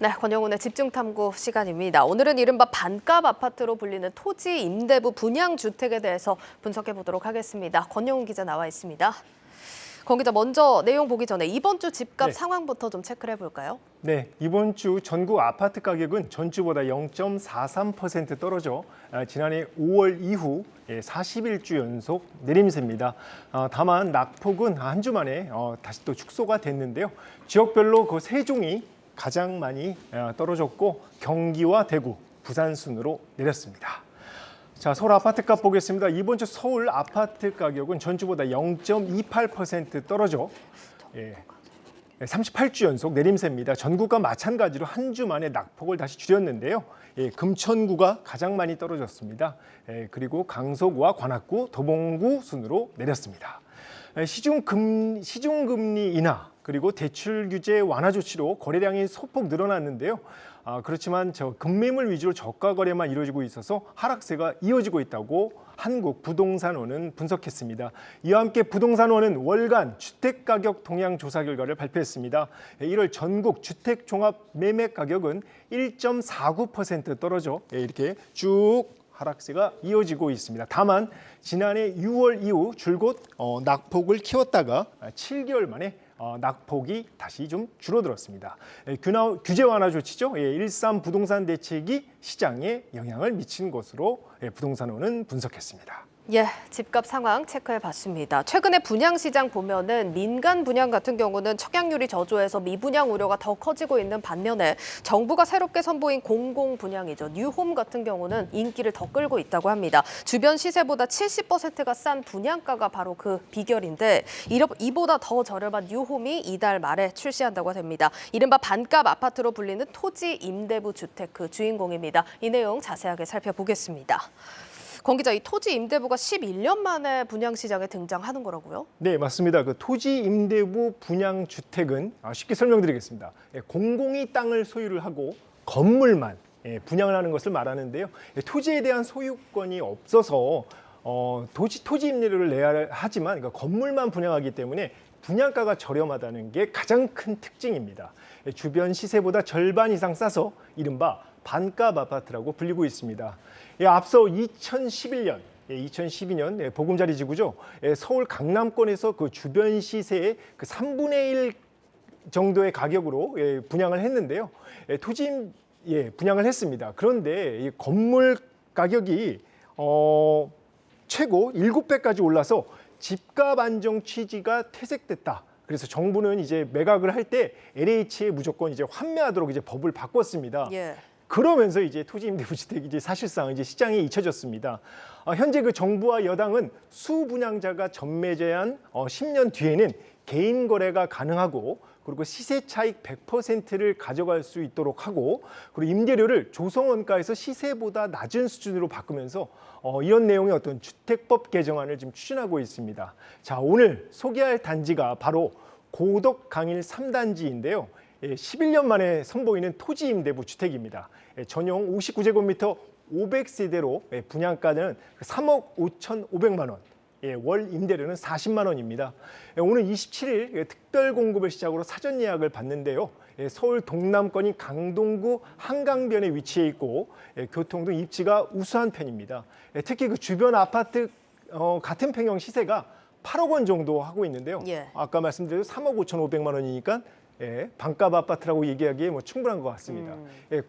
네, 권영훈의 집중탐구 시간입니다. 오늘은 이른바 반값 아파트로 불리는 토지 임대부 분양주택에 대해서 분석해 보도록 하겠습니다. 권영훈 기자 나와 있습니다. 권 기자, 먼저 내용 보기 전에 이번 주 집값 상황부터 좀 체크를 해볼까요? 네, 이번 주 전국 아파트 가격은 전주보다 0.43% 떨어져 지난해 5월 이후 41주 연속 내림세입니다. 다만 낙폭은 한 주 만에 다시 또 축소가 됐는데요. 지역별로 그 세종이 가장 많이 떨어졌고 경기와 대구, 부산 순으로 내렸습니다. 자, 서울 아파트값 보겠습니다. 이번 주 서울 아파트 가격은 전주보다 0.28% 떨어져 38주 연속 내림세입니다. 전국과 마찬가지로 한 주 만에 낙폭을 다시 줄였는데요. 금천구가 가장 많이 떨어졌습니다. 그리고 강서구와 관악구, 도봉구 순으로 내렸습니다. 시중금리 인하 그리고 대출 규제 완화 조치로 거래량이 소폭 늘어났는데요. 그렇지만 급매물 위주로 저가 거래만 이루어지고 있어서 하락세가 이어지고 있다고 한국부동산원은 분석했습니다. 이와 함께 부동산원은 월간 주택가격 동향 조사 결과를 발표했습니다. 1월 전국 주택종합 매매 가격은 1.49% 떨어져 이렇게 쭉 하락세가 이어지고 있습니다. 다만 지난해 6월 이후 줄곧 낙폭을 키웠다가 7개월 만에 낙폭이 다시 좀 줄어들었습니다. 규제 완화 조치죠. 1.3 부동산 대책이 시장에 영향을 미친 것으로 부동산원은 분석했습니다. 예, 집값 상황 체크해봤습니다. 최근에 분양시장 보면은 민간 분양 같은 경우는 청약률이 저조해서 미분양 우려가 더 커지고 있는 반면에 정부가 새롭게 선보인 공공분양이죠. 뉴홈 같은 경우는 인기를 더 끌고 있다고 합니다. 주변 시세보다 70%가 싼 분양가가 바로 그 비결인데 이보다 더 저렴한 뉴홈이 이달 말에 출시한다고 합니다. 이른바 반값 아파트로 불리는 토지 임대부 주택 그 주인공입니다. 이 내용 자세하게 살펴보겠습니다. 권 기자, 이 토지 임대부가 11년 만에 분양시장에 등장하는 거라고요? 네, 맞습니다. 그 토지 임대부 분양주택은 쉽게 설명드리겠습니다. 공공이 땅을 소유를 하고 건물만 분양을 하는 것을 말하는데요. 토지에 대한 소유권이 없어서 토지 임대료를 내야 하지만 그러니까 건물만 분양하기 때문에 분양가가 저렴하다는 게 가장 큰 특징입니다. 주변 시세보다 절반 이상 싸서 이른바 반값 아파트라고 불리고 있습니다. 앞서 2012년 보금자리 지구죠. 서울 강남권에서 그 주변 시세의 그 3분의 1 정도의 가격으로 분양을 했는데요. 분양을 했습니다. 그런데 이 건물 가격이 최고 7배까지 올라서 집값 안정 취지가 퇴색됐다. 그래서 정부는 이제 매각을 할 때 LH에 무조건 이제 환매하도록 이제 법을 바꿨습니다. 예. 그러면서 이제 토지 임대부 주택이 이제 사실상 이제 시장에 잊혀졌습니다. 현재 그 정부와 여당은 수분양자가 전매 제한 10년 뒤에는 개인 거래가 가능하고 그리고 시세 차익 100%를 가져갈 수 있도록 하고, 그리고 임대료를 조성원가에서 시세보다 낮은 수준으로 바꾸면서 이런 내용의 어떤 주택법 개정안을 지금 추진하고 있습니다. 자, 오늘 소개할 단지가 바로 고덕 강일 3단지인데요. 11년 만에 선보이는 토지 임대부 주택입니다. 전용 59제곱미터 500세대로 분양가는 3억 5,500만 원. 월 임대료는 40만 원입니다. 오늘 27일 특별 공급을 시작으로 사전 예약을 받는데요. 서울 동남권인 강동구 한강변에 위치해 있고 교통 등 입지가 우수한 편입니다. 특히 그 주변 아파트 같은 평형 시세가 8억 원 정도 하고 있는데요. 아까 말씀드린 3억 5,500만 원이니까 반값 아파트라고 얘기하기에 충분한 것 같습니다.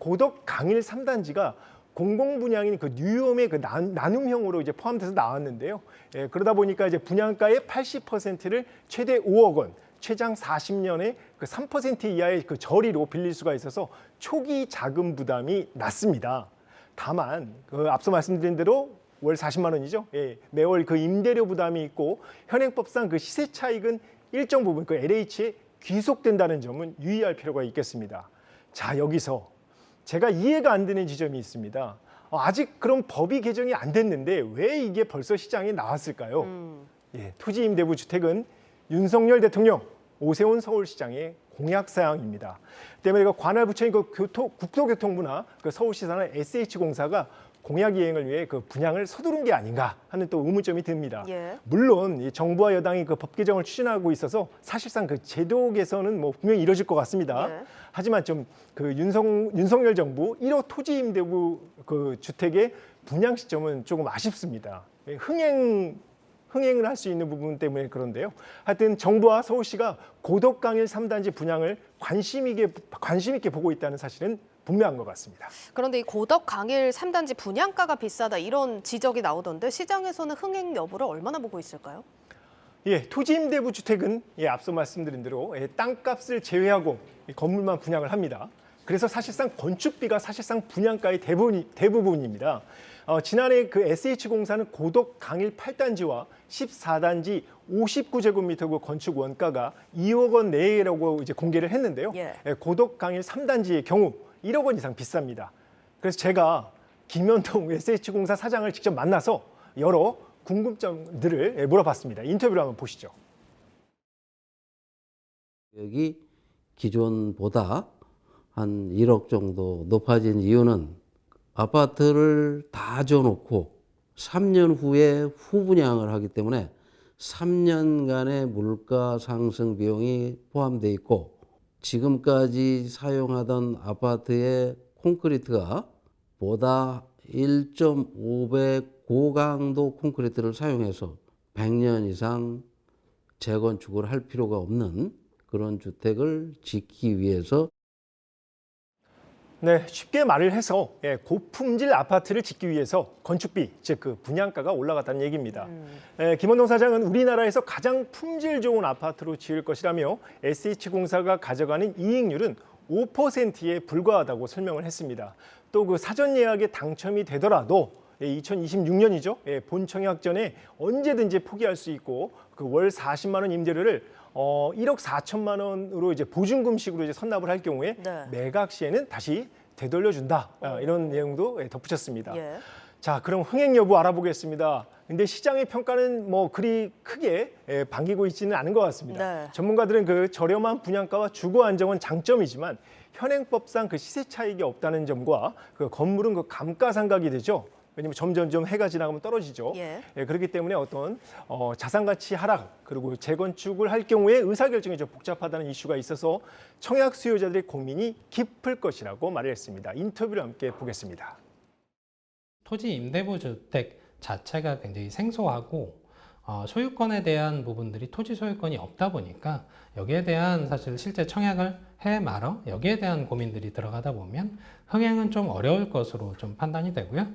고덕 강일 3단지가 공공분양인 그 뉴홈의 그 나눔형으로 이제 포함돼서 나왔는데요. 그러다 보니까 이제 분양가의 80%를 최대 5억 원, 최장 40년에 그 3% 이하의 그 저리로 빌릴 수가 있어서 초기 자금 부담이 낮습니다. 다만 그 앞서 말씀드린 대로 월 40만 원이죠. 매월 그 임대료 부담이 있고 현행법상 그 시세 차익은 일정 부분 그 LH에 귀속된다는 점은 유의할 필요가 있겠습니다. 자, 여기서 제가 이해가 안 되는 지점이 있습니다. 아직 그런 법이 개정이 안 됐는데 왜 이게 벌써 시장에 나왔을까요? 토지 임대부 주택은 윤석열 대통령, 오세훈 서울시장의 공약사항입니다. 때문에 관할 부처인 그 국토교통부나 그 서울시사나 SH공사가 공약 이행을 위해 그 분양을 서두른 게 아닌가 하는 또 의문점이 듭니다. 물론 이 정부와 여당이 그 법 개정을 추진하고 있어서 사실상 그 제도 개선은 분명히 이루어질 것 같습니다. 하지만 좀 그 윤석열 정부 1호 토지 임대부 그 주택의 분양 시점은 조금 아쉽습니다. 흥행을 할 수 있는 부분 때문에 그런데요. 하여튼 정부와 서울시가 고덕 강일 3단지 분양을 관심 있게 보고 있다는 사실은 분명한 것 같습니다. 그런데 이 고덕 강일 3단지 분양가가 비싸다 이런 지적이 나오던데 시장에서는 흥행 여부를 얼마나 보고 있을까요? 토지 임대부 주택은 앞서 말씀드린 대로 땅값을 제외하고 건물만 분양을 합니다. 그래서 사실상 건축비가 사실상 분양가의 대부분입니다. 지난해 그 SH공사는 고덕 강일 8단지와 14단지 59제곱미터 그 건축 원가가 2억 원 내외라고 이제 공개를 했는데요. 고덕 강일 3단지의 경우 1억 원 이상 비쌉니다. 그래서 제가 김현동 SH공사 사장을 직접 만나서 여러 궁금점들을 물어봤습니다. 인터뷰를 한번 보시죠. 여기 기존보다 한 1억 정도 높아진 이유는 아파트를 다 지어놓고 3년 후에 후분양을 하기 때문에 3년간의 물가 상승 비용이 포함되어 있고 지금까지 사용하던 아파트의 콘크리트가 보다 1.5배 고강도 콘크리트를 사용해서 100년 이상 재건축을 할 필요가 없는 그런 주택을 짓기 위해서 쉽게 말을 해서 고품질 아파트를 짓기 위해서 건축비, 즉 그 분양가가 올라갔다는 얘기입니다. 김원동 사장은 우리나라에서 가장 품질 좋은 아파트로 지을 것이라며 SH공사가 가져가는 이익률은 5%에 불과하다고 설명을 했습니다. 또 그 사전 예약에 당첨이 되더라도 2026년이죠. 본청약 전에 언제든지 포기할 수 있고 그 월 40만 원 임대료를 1억 4천만 원으로 이제 보증금식으로 이제 선납을 할 경우에 매각 시에는 다시 되돌려준다. 이런 내용도 덧붙였습니다. 자, 그럼 흥행 여부 알아보겠습니다. 근데 시장의 평가는 그리 크게 반기고 있지는 않은 것 같습니다. 전문가들은 그 저렴한 분양가와 주거 안정은 장점이지만 현행법상 그 시세 차익이 없다는 점과 그 건물은 그 감가상각이 되죠. 왜냐하면 점점점 해가 지나가면 떨어지죠. 그렇기 때문에 어떤 자산가치 하락 그리고 재건축을 할 경우에 의사결정이 좀 복잡하다는 이슈가 있어서 청약 수요자들의 고민이 깊을 것이라고 말을 했습니다. 인터뷰를 함께 보겠습니다. 토지 임대부 주택 자체가 굉장히 생소하고 소유권에 대한 부분들이 토지 소유권이 없다 보니까 여기에 대한 사실 실제 청약을 해 말어 여기에 대한 고민들이 들어가다 보면 흥행은 좀 어려울 것으로 좀 판단이 되고요.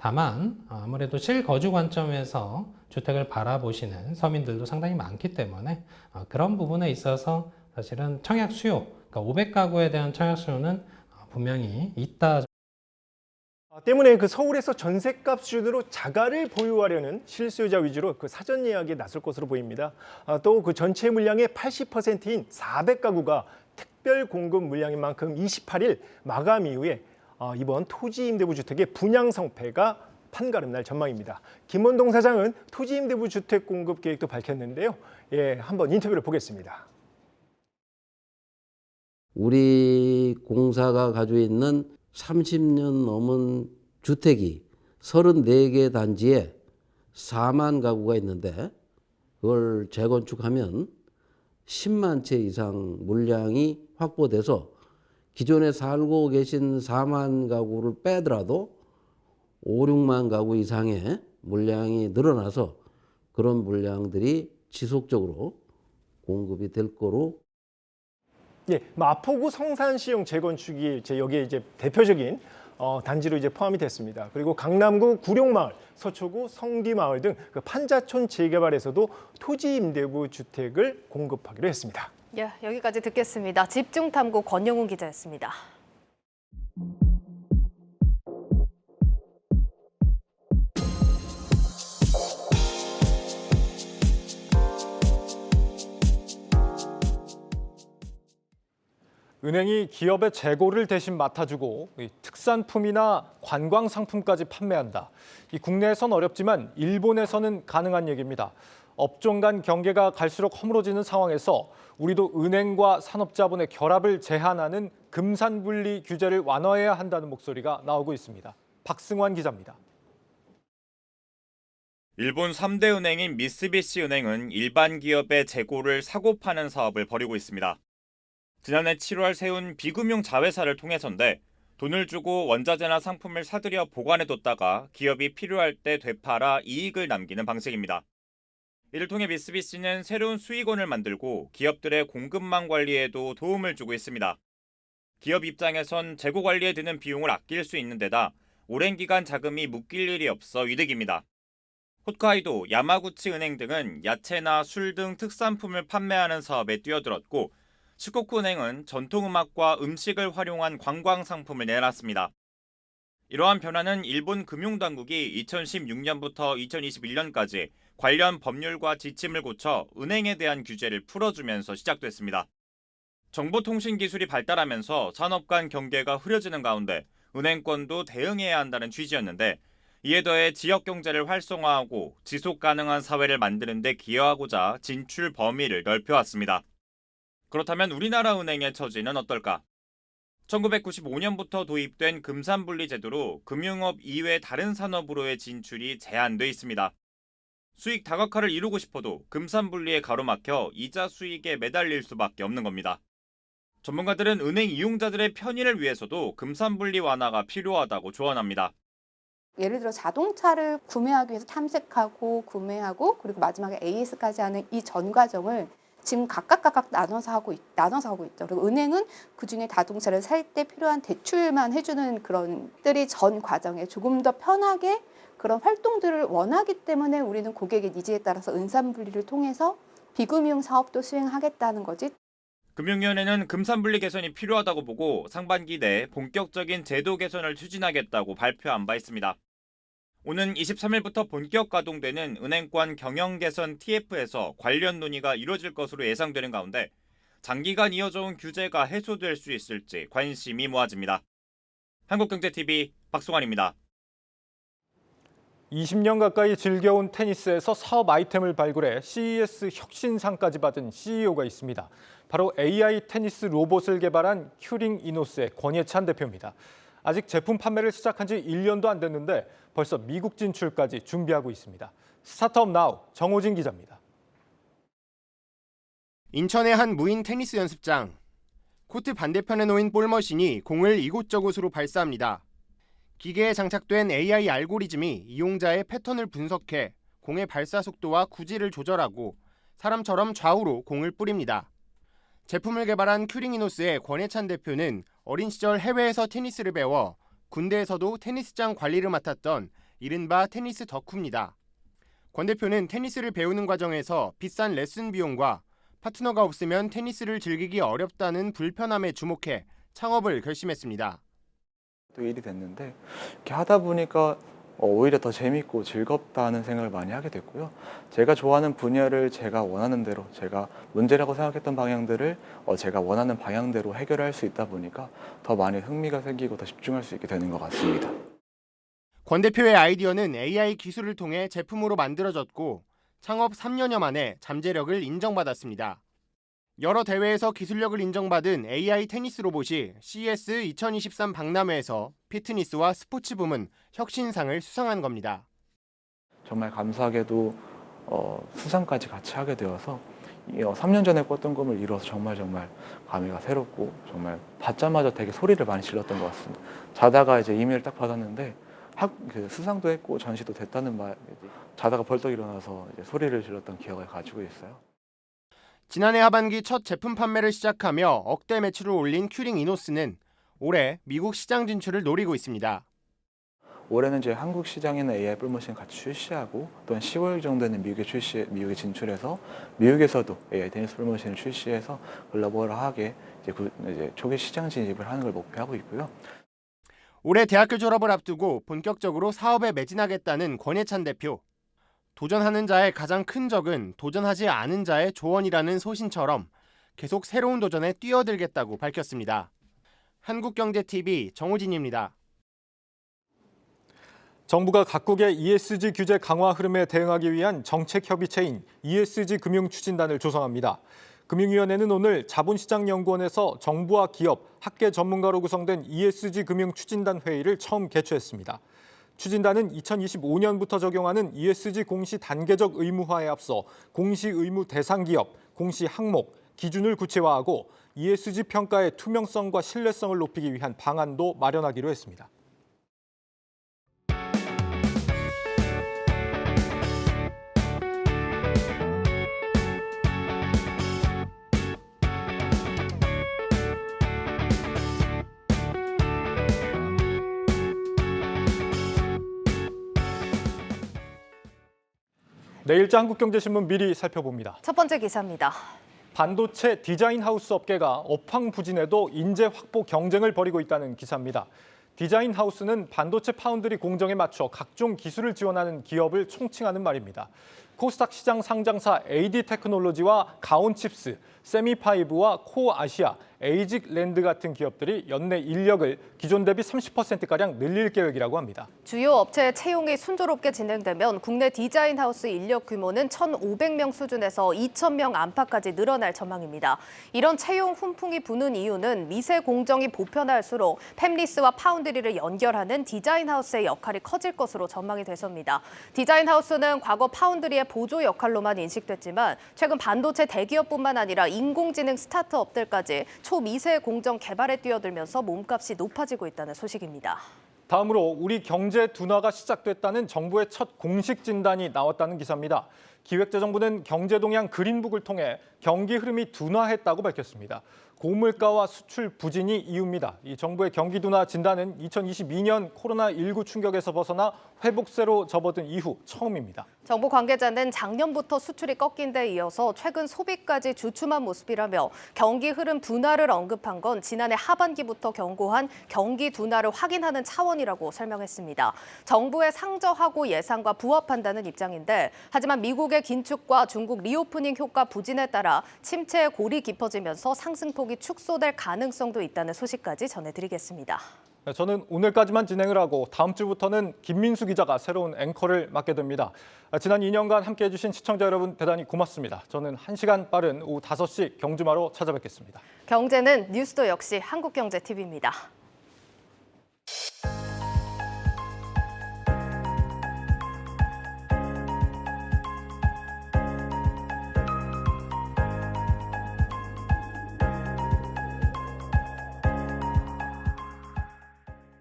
다만 아무래도 실거주 관점에서 주택을 바라보시는 서민들도 상당히 많기 때문에 그런 부분에 있어서 사실은 청약 수요, 그러니까 500가구에 대한 청약 수요는 분명히 있다. 때문에 그 서울에서 전셋값 수준으로 자가를 보유하려는 실수요자 위주로 그 사전 예약에 나설 것으로 보입니다. 또 그 전체 물량의 80%인 400가구가 특별 공급 물량인 만큼 28일 마감 이후에 이번 토지 임대부 주택의 분양 성패가 판가름 날 전망입니다. 김원동 사장은 토지 임대부 주택 공급 계획도 밝혔는데요. 한번 인터뷰를 보겠습니다. 우리 공사가 가지고 있는 30년 넘은 주택이 34개 단지에 4만 가구가 있는데 그걸 재건축하면 10만 채 이상 물량이 확보돼서 기존에 살고 계신 4만 가구를 빼더라도 5, 6만 가구 이상의 물량이 늘어나서 그런 물량들이 지속적으로 공급이 될 거로. 마포구 성산시용 재건축이 여기에 이제 대표적인 단지로 이제 포함이 됐습니다. 그리고 강남구 구룡마을, 서초구 성기마을 등 그 판자촌 재개발에서도 토지 임대부 주택을 공급하기로 했습니다. 여기까지 듣겠습니다. 집중탐구 권영훈 기자였습니다. 은행이 기업의 재고를 대신 맡아주고 특산품이나 관광 상품까지 판매한다. 국내에선 어렵지만 일본에서는 가능한 얘기입니다. 업종 간 경계가 갈수록 허물어지는 상황에서 우리도 은행과 산업자본의 결합을 제한하는 금산분리 규제를 완화해야 한다는 목소리가 나오고 있습니다. 박승환 기자입니다. 일본 3대 은행인 미쓰비시 은행은 일반 기업의 재고를 사고 파는 사업을 벌이고 있습니다. 지난해 7월 세운 비금융 자회사를 통해서인데 돈을 주고 원자재나 상품을 사들여 보관해뒀다가 기업이 필요할 때 되팔아 이익을 남기는 방식입니다. 이를 통해 미쓰비시는 새로운 수익원을 만들고 기업들의 공급망 관리에도 도움을 주고 있습니다. 기업 입장에선 재고 관리에 드는 비용을 아낄 수 있는 데다 오랜 기간 자금이 묶일 일이 없어 이득입니다. 홋카이도, 야마구치 은행 등은 야채나 술 등 특산품을 판매하는 사업에 뛰어들었고 시코쿠 은행은 전통음악과 음식을 활용한 관광 상품을 내놨습니다. 이러한 변화는 일본 금융당국이 2016년부터 2021년까지 관련 법률과 지침을 고쳐 은행에 대한 규제를 풀어주면서 시작됐습니다. 정보통신기술이 발달하면서 산업 간 경계가 흐려지는 가운데 은행권도 대응해야 한다는 취지였는데 이에 더해 지역경제를 활성화하고 지속가능한 사회를 만드는 데 기여하고자 진출 범위를 넓혀왔습니다. 그렇다면 우리나라 은행의 처지는 어떨까? 1995년부터 도입된 금산분리 제도로 금융업 이외 다른 산업으로의 진출이 제한돼 있습니다. 수익 다각화를 이루고 싶어도 금산분리에 가로막혀 이자 수익에 매달릴 수밖에 없는 겁니다. 전문가들은 은행 이용자들의 편의를 위해서도 금산분리 완화가 필요하다고 조언합니다. 예를 들어 자동차를 구매하기 위해서 탐색하고 구매하고 그리고 마지막에 AS까지 하는 이 전 과정을 지금 각각 나눠서 하고 있죠. 그리고 은행은 그중에 자동차를 살 때 필요한 대출만 해주는 그런 들이 전 과정에 조금 더 편하게 그런 활동들을 원하기 때문에 우리는 고객의 니즈에 따라서 은산분리를 통해서 비금융 사업도 수행하겠다는 거지. 금융위원회는 금산분리 개선이 필요하다고 보고 상반기 내 본격적인 제도 개선을 추진하겠다고 발표한 바 있습니다. 오는 23일부터 본격 가동되는 은행권 경영 개선 TF에서 관련 논의가 이뤄질 것으로 예상되는 가운데 장기간 이어져온 규제가 해소될 수 있을지 관심이 모아집니다. 한국경제TV 박송환입니다. 20년 가까이 즐겨온 테니스에서 사업 아이템을 발굴해 CES 혁신상까지 받은 CEO가 있습니다. 바로 AI 테니스 로봇을 개발한 큐링 이노스의 권예찬 대표입니다. 아직 제품 판매를 시작한 지 1년도 안 됐는데 벌써 미국 진출까지 준비하고 있습니다. 스타트업 나우 정호진 기자입니다. 인천의 한 무인 테니스 연습장. 코트 반대편에 놓인 볼머신이 공을 이곳저곳으로 발사합니다. 기계에 장착된 AI 알고리즘이 이용자의 패턴을 분석해 공의 발사 속도와 구질을 조절하고 사람처럼 좌우로 공을 뿌립니다. 제품을 개발한 큐링이노스의 권예찬 대표는 어린 시절 해외에서 테니스를 배워 군대에서도 테니스장 관리를 맡았던 이른바 테니스 덕후입니다. 권 대표는 테니스를 배우는 과정에서 비싼 레슨 비용과 파트너가 없으면 테니스를 즐기기 어렵다는 불편함에 주목해 창업을 결심했습니다. 또 일이 됐는데 이렇게 하다 보니까 오히려 더 재밌고 즐겁다는 생각을 많이 하게 됐고요. 제가 좋아하는 분야를 제가 원하는 대로, 제가 문제라고 생각했던 방향들을 제가 원하는 방향대로 해결할 수 있다 보니까 더 많이 흥미가 생기고 더 집중할 수 있게 되는 것 같습니다. 권 대표의 아이디어는 AI 기술을 통해 제품으로 만들어졌고 창업 3년여 만에 잠재력을 인정받았습니다. 여러 대회에서 기술력을 인정받은 AI 테니스 로봇이 CES 2023 박람회에서 피트니스와 스포츠 부문 혁신상을 수상한 겁니다. 정말 감사하게도 수상까지 같이 하게 되어서 3년 전에 꿨던 꿈을 이뤄서 정말 감회가 새롭고 정말 받자마자 되게 소리를 많이 질렀던 것 같습니다. 자다가 이제 이메일 딱 받았는데 수상도 했고 전시도 됐다는 말, 자다가 벌떡 일어나서 이제 소리를 질렀던 기억을 가지고 있어요. 지난해 하반기 첫 제품 판매를 시작하며 억대 매출을 올린 큐링 이노스는 올해 미국 시장 진출을 노리고 있습니다. 올해는 이제 한국 시장에는 AI 뿔머신 같이 출시하고 또한 10월 정도에는 미국에 진출해서 미국에서도 AI 테니스 뿔머신을 출시해서 글로벌하게 이제 초기 시장 진입을 하는 걸 목표하고 있고요. 올해 대학교 졸업을 앞두고 본격적으로 사업에 매진하겠다는 권예찬 대표. 도전하는 자의 가장 큰 적은 도전하지 않은 자의 조언이라는 소신처럼 계속 새로운 도전에 뛰어들겠다고 밝혔습니다. 한국경제TV 정우진입니다. 정부가 각국의 ESG 규제 강화 흐름에 대응하기 위한 정책협의체인 ESG 금융추진단을 조성합니다. 금융위원회는 오늘 자본시장연구원에서 정부와 기업, 학계 전문가로 구성된 ESG 금융추진단 회의를 처음 개최했습니다. 추진단은 2025년부터 적용하는 ESG 공시 단계적 의무화에 앞서 공시 의무 대상 기업, 공시 항목, 기준을 구체화하고 ESG 평가의 투명성과 신뢰성을 높이기 위한 방안도 마련하기로 했습니다. 내일자 한국경제신문 미리 살펴봅니다. 첫 번째 기사입니다. 반도체 디자인 하우스 업계가 업황 부진에도 인재 확보 경쟁을 벌이고 있다는 기사입니다. 디자인 하우스는 반도체 파운드리 공정에 맞춰 각종 기술을 지원하는 기업을 총칭하는 말입니다. 코스닥 시장 상장사 AD 테크놀로지와 가온칩스, 세미파이브와 코아시아, 에이직랜드 같은 기업들이 연내 인력을 기존 대비 30%가량 늘릴 계획이라고 합니다. 주요 업체의 채용이 순조롭게 진행되면 국내 디자인 하우스 인력 규모는 1,500명 수준에서 2,000명 안팎까지 늘어날 전망입니다. 이런 채용 훈풍이 부는 이유는 미세 공정이 보편화할수록 팹리스와 파운드리를 연결하는 디자인 하우스의 역할이 커질 것으로 전망이 돼서입니다. 디자인 하우스는 과거 파운드리의 보조 역할로만 인식됐지만 최근 반도체 대기업뿐만 아니라 인공지능 스타트업들까지 초미세 공정 개발에 뛰어들면서 몸값이 높아지고 있다는 소식입니다. 다음으로 우리 경제 둔화가 시작됐다는 정부의 첫 공식 진단이 나왔다는 기사입니다. 기획재정부는 경제동향 그린북을 통해 경기 흐름이 둔화했다고 밝혔습니다. 고물가와 수출 부진이 이유입니다. 이 정부의 경기 둔화 진단은 2022년 코로나19 충격에서 벗어나 회복세로 접어든 이후 처음입니다. 정부 관계자는 작년부터 수출이 꺾인 데 이어서 최근 소비까지 주춤한 모습이라며 경기 흐름 둔화를 언급한 건 지난해 하반기부터 경고한 경기 둔화를 확인하는 차원이라고 설명했습니다. 정부의 상저하고 예상과 부합한다는 입장인데 하지만 미국의 긴축과 중국 리오프닝 효과 부진에 따라 침체의 골이 깊어지면서 상승폭이 축소될 가능성도 있다는 소식까지 전해드리겠습니다. 저는 오늘까지만 진행을 하고 다음 주부터는 김민수 기자가 새로운 앵커를 맡게 됩니다. 지난 2년간 함께해 주신 시청자 여러분 대단히 고맙습니다. 저는 1시간 빠른 오후 5시 경주마로 찾아뵙겠습니다. 경제는 뉴스도 역시 한국경제TV입니다.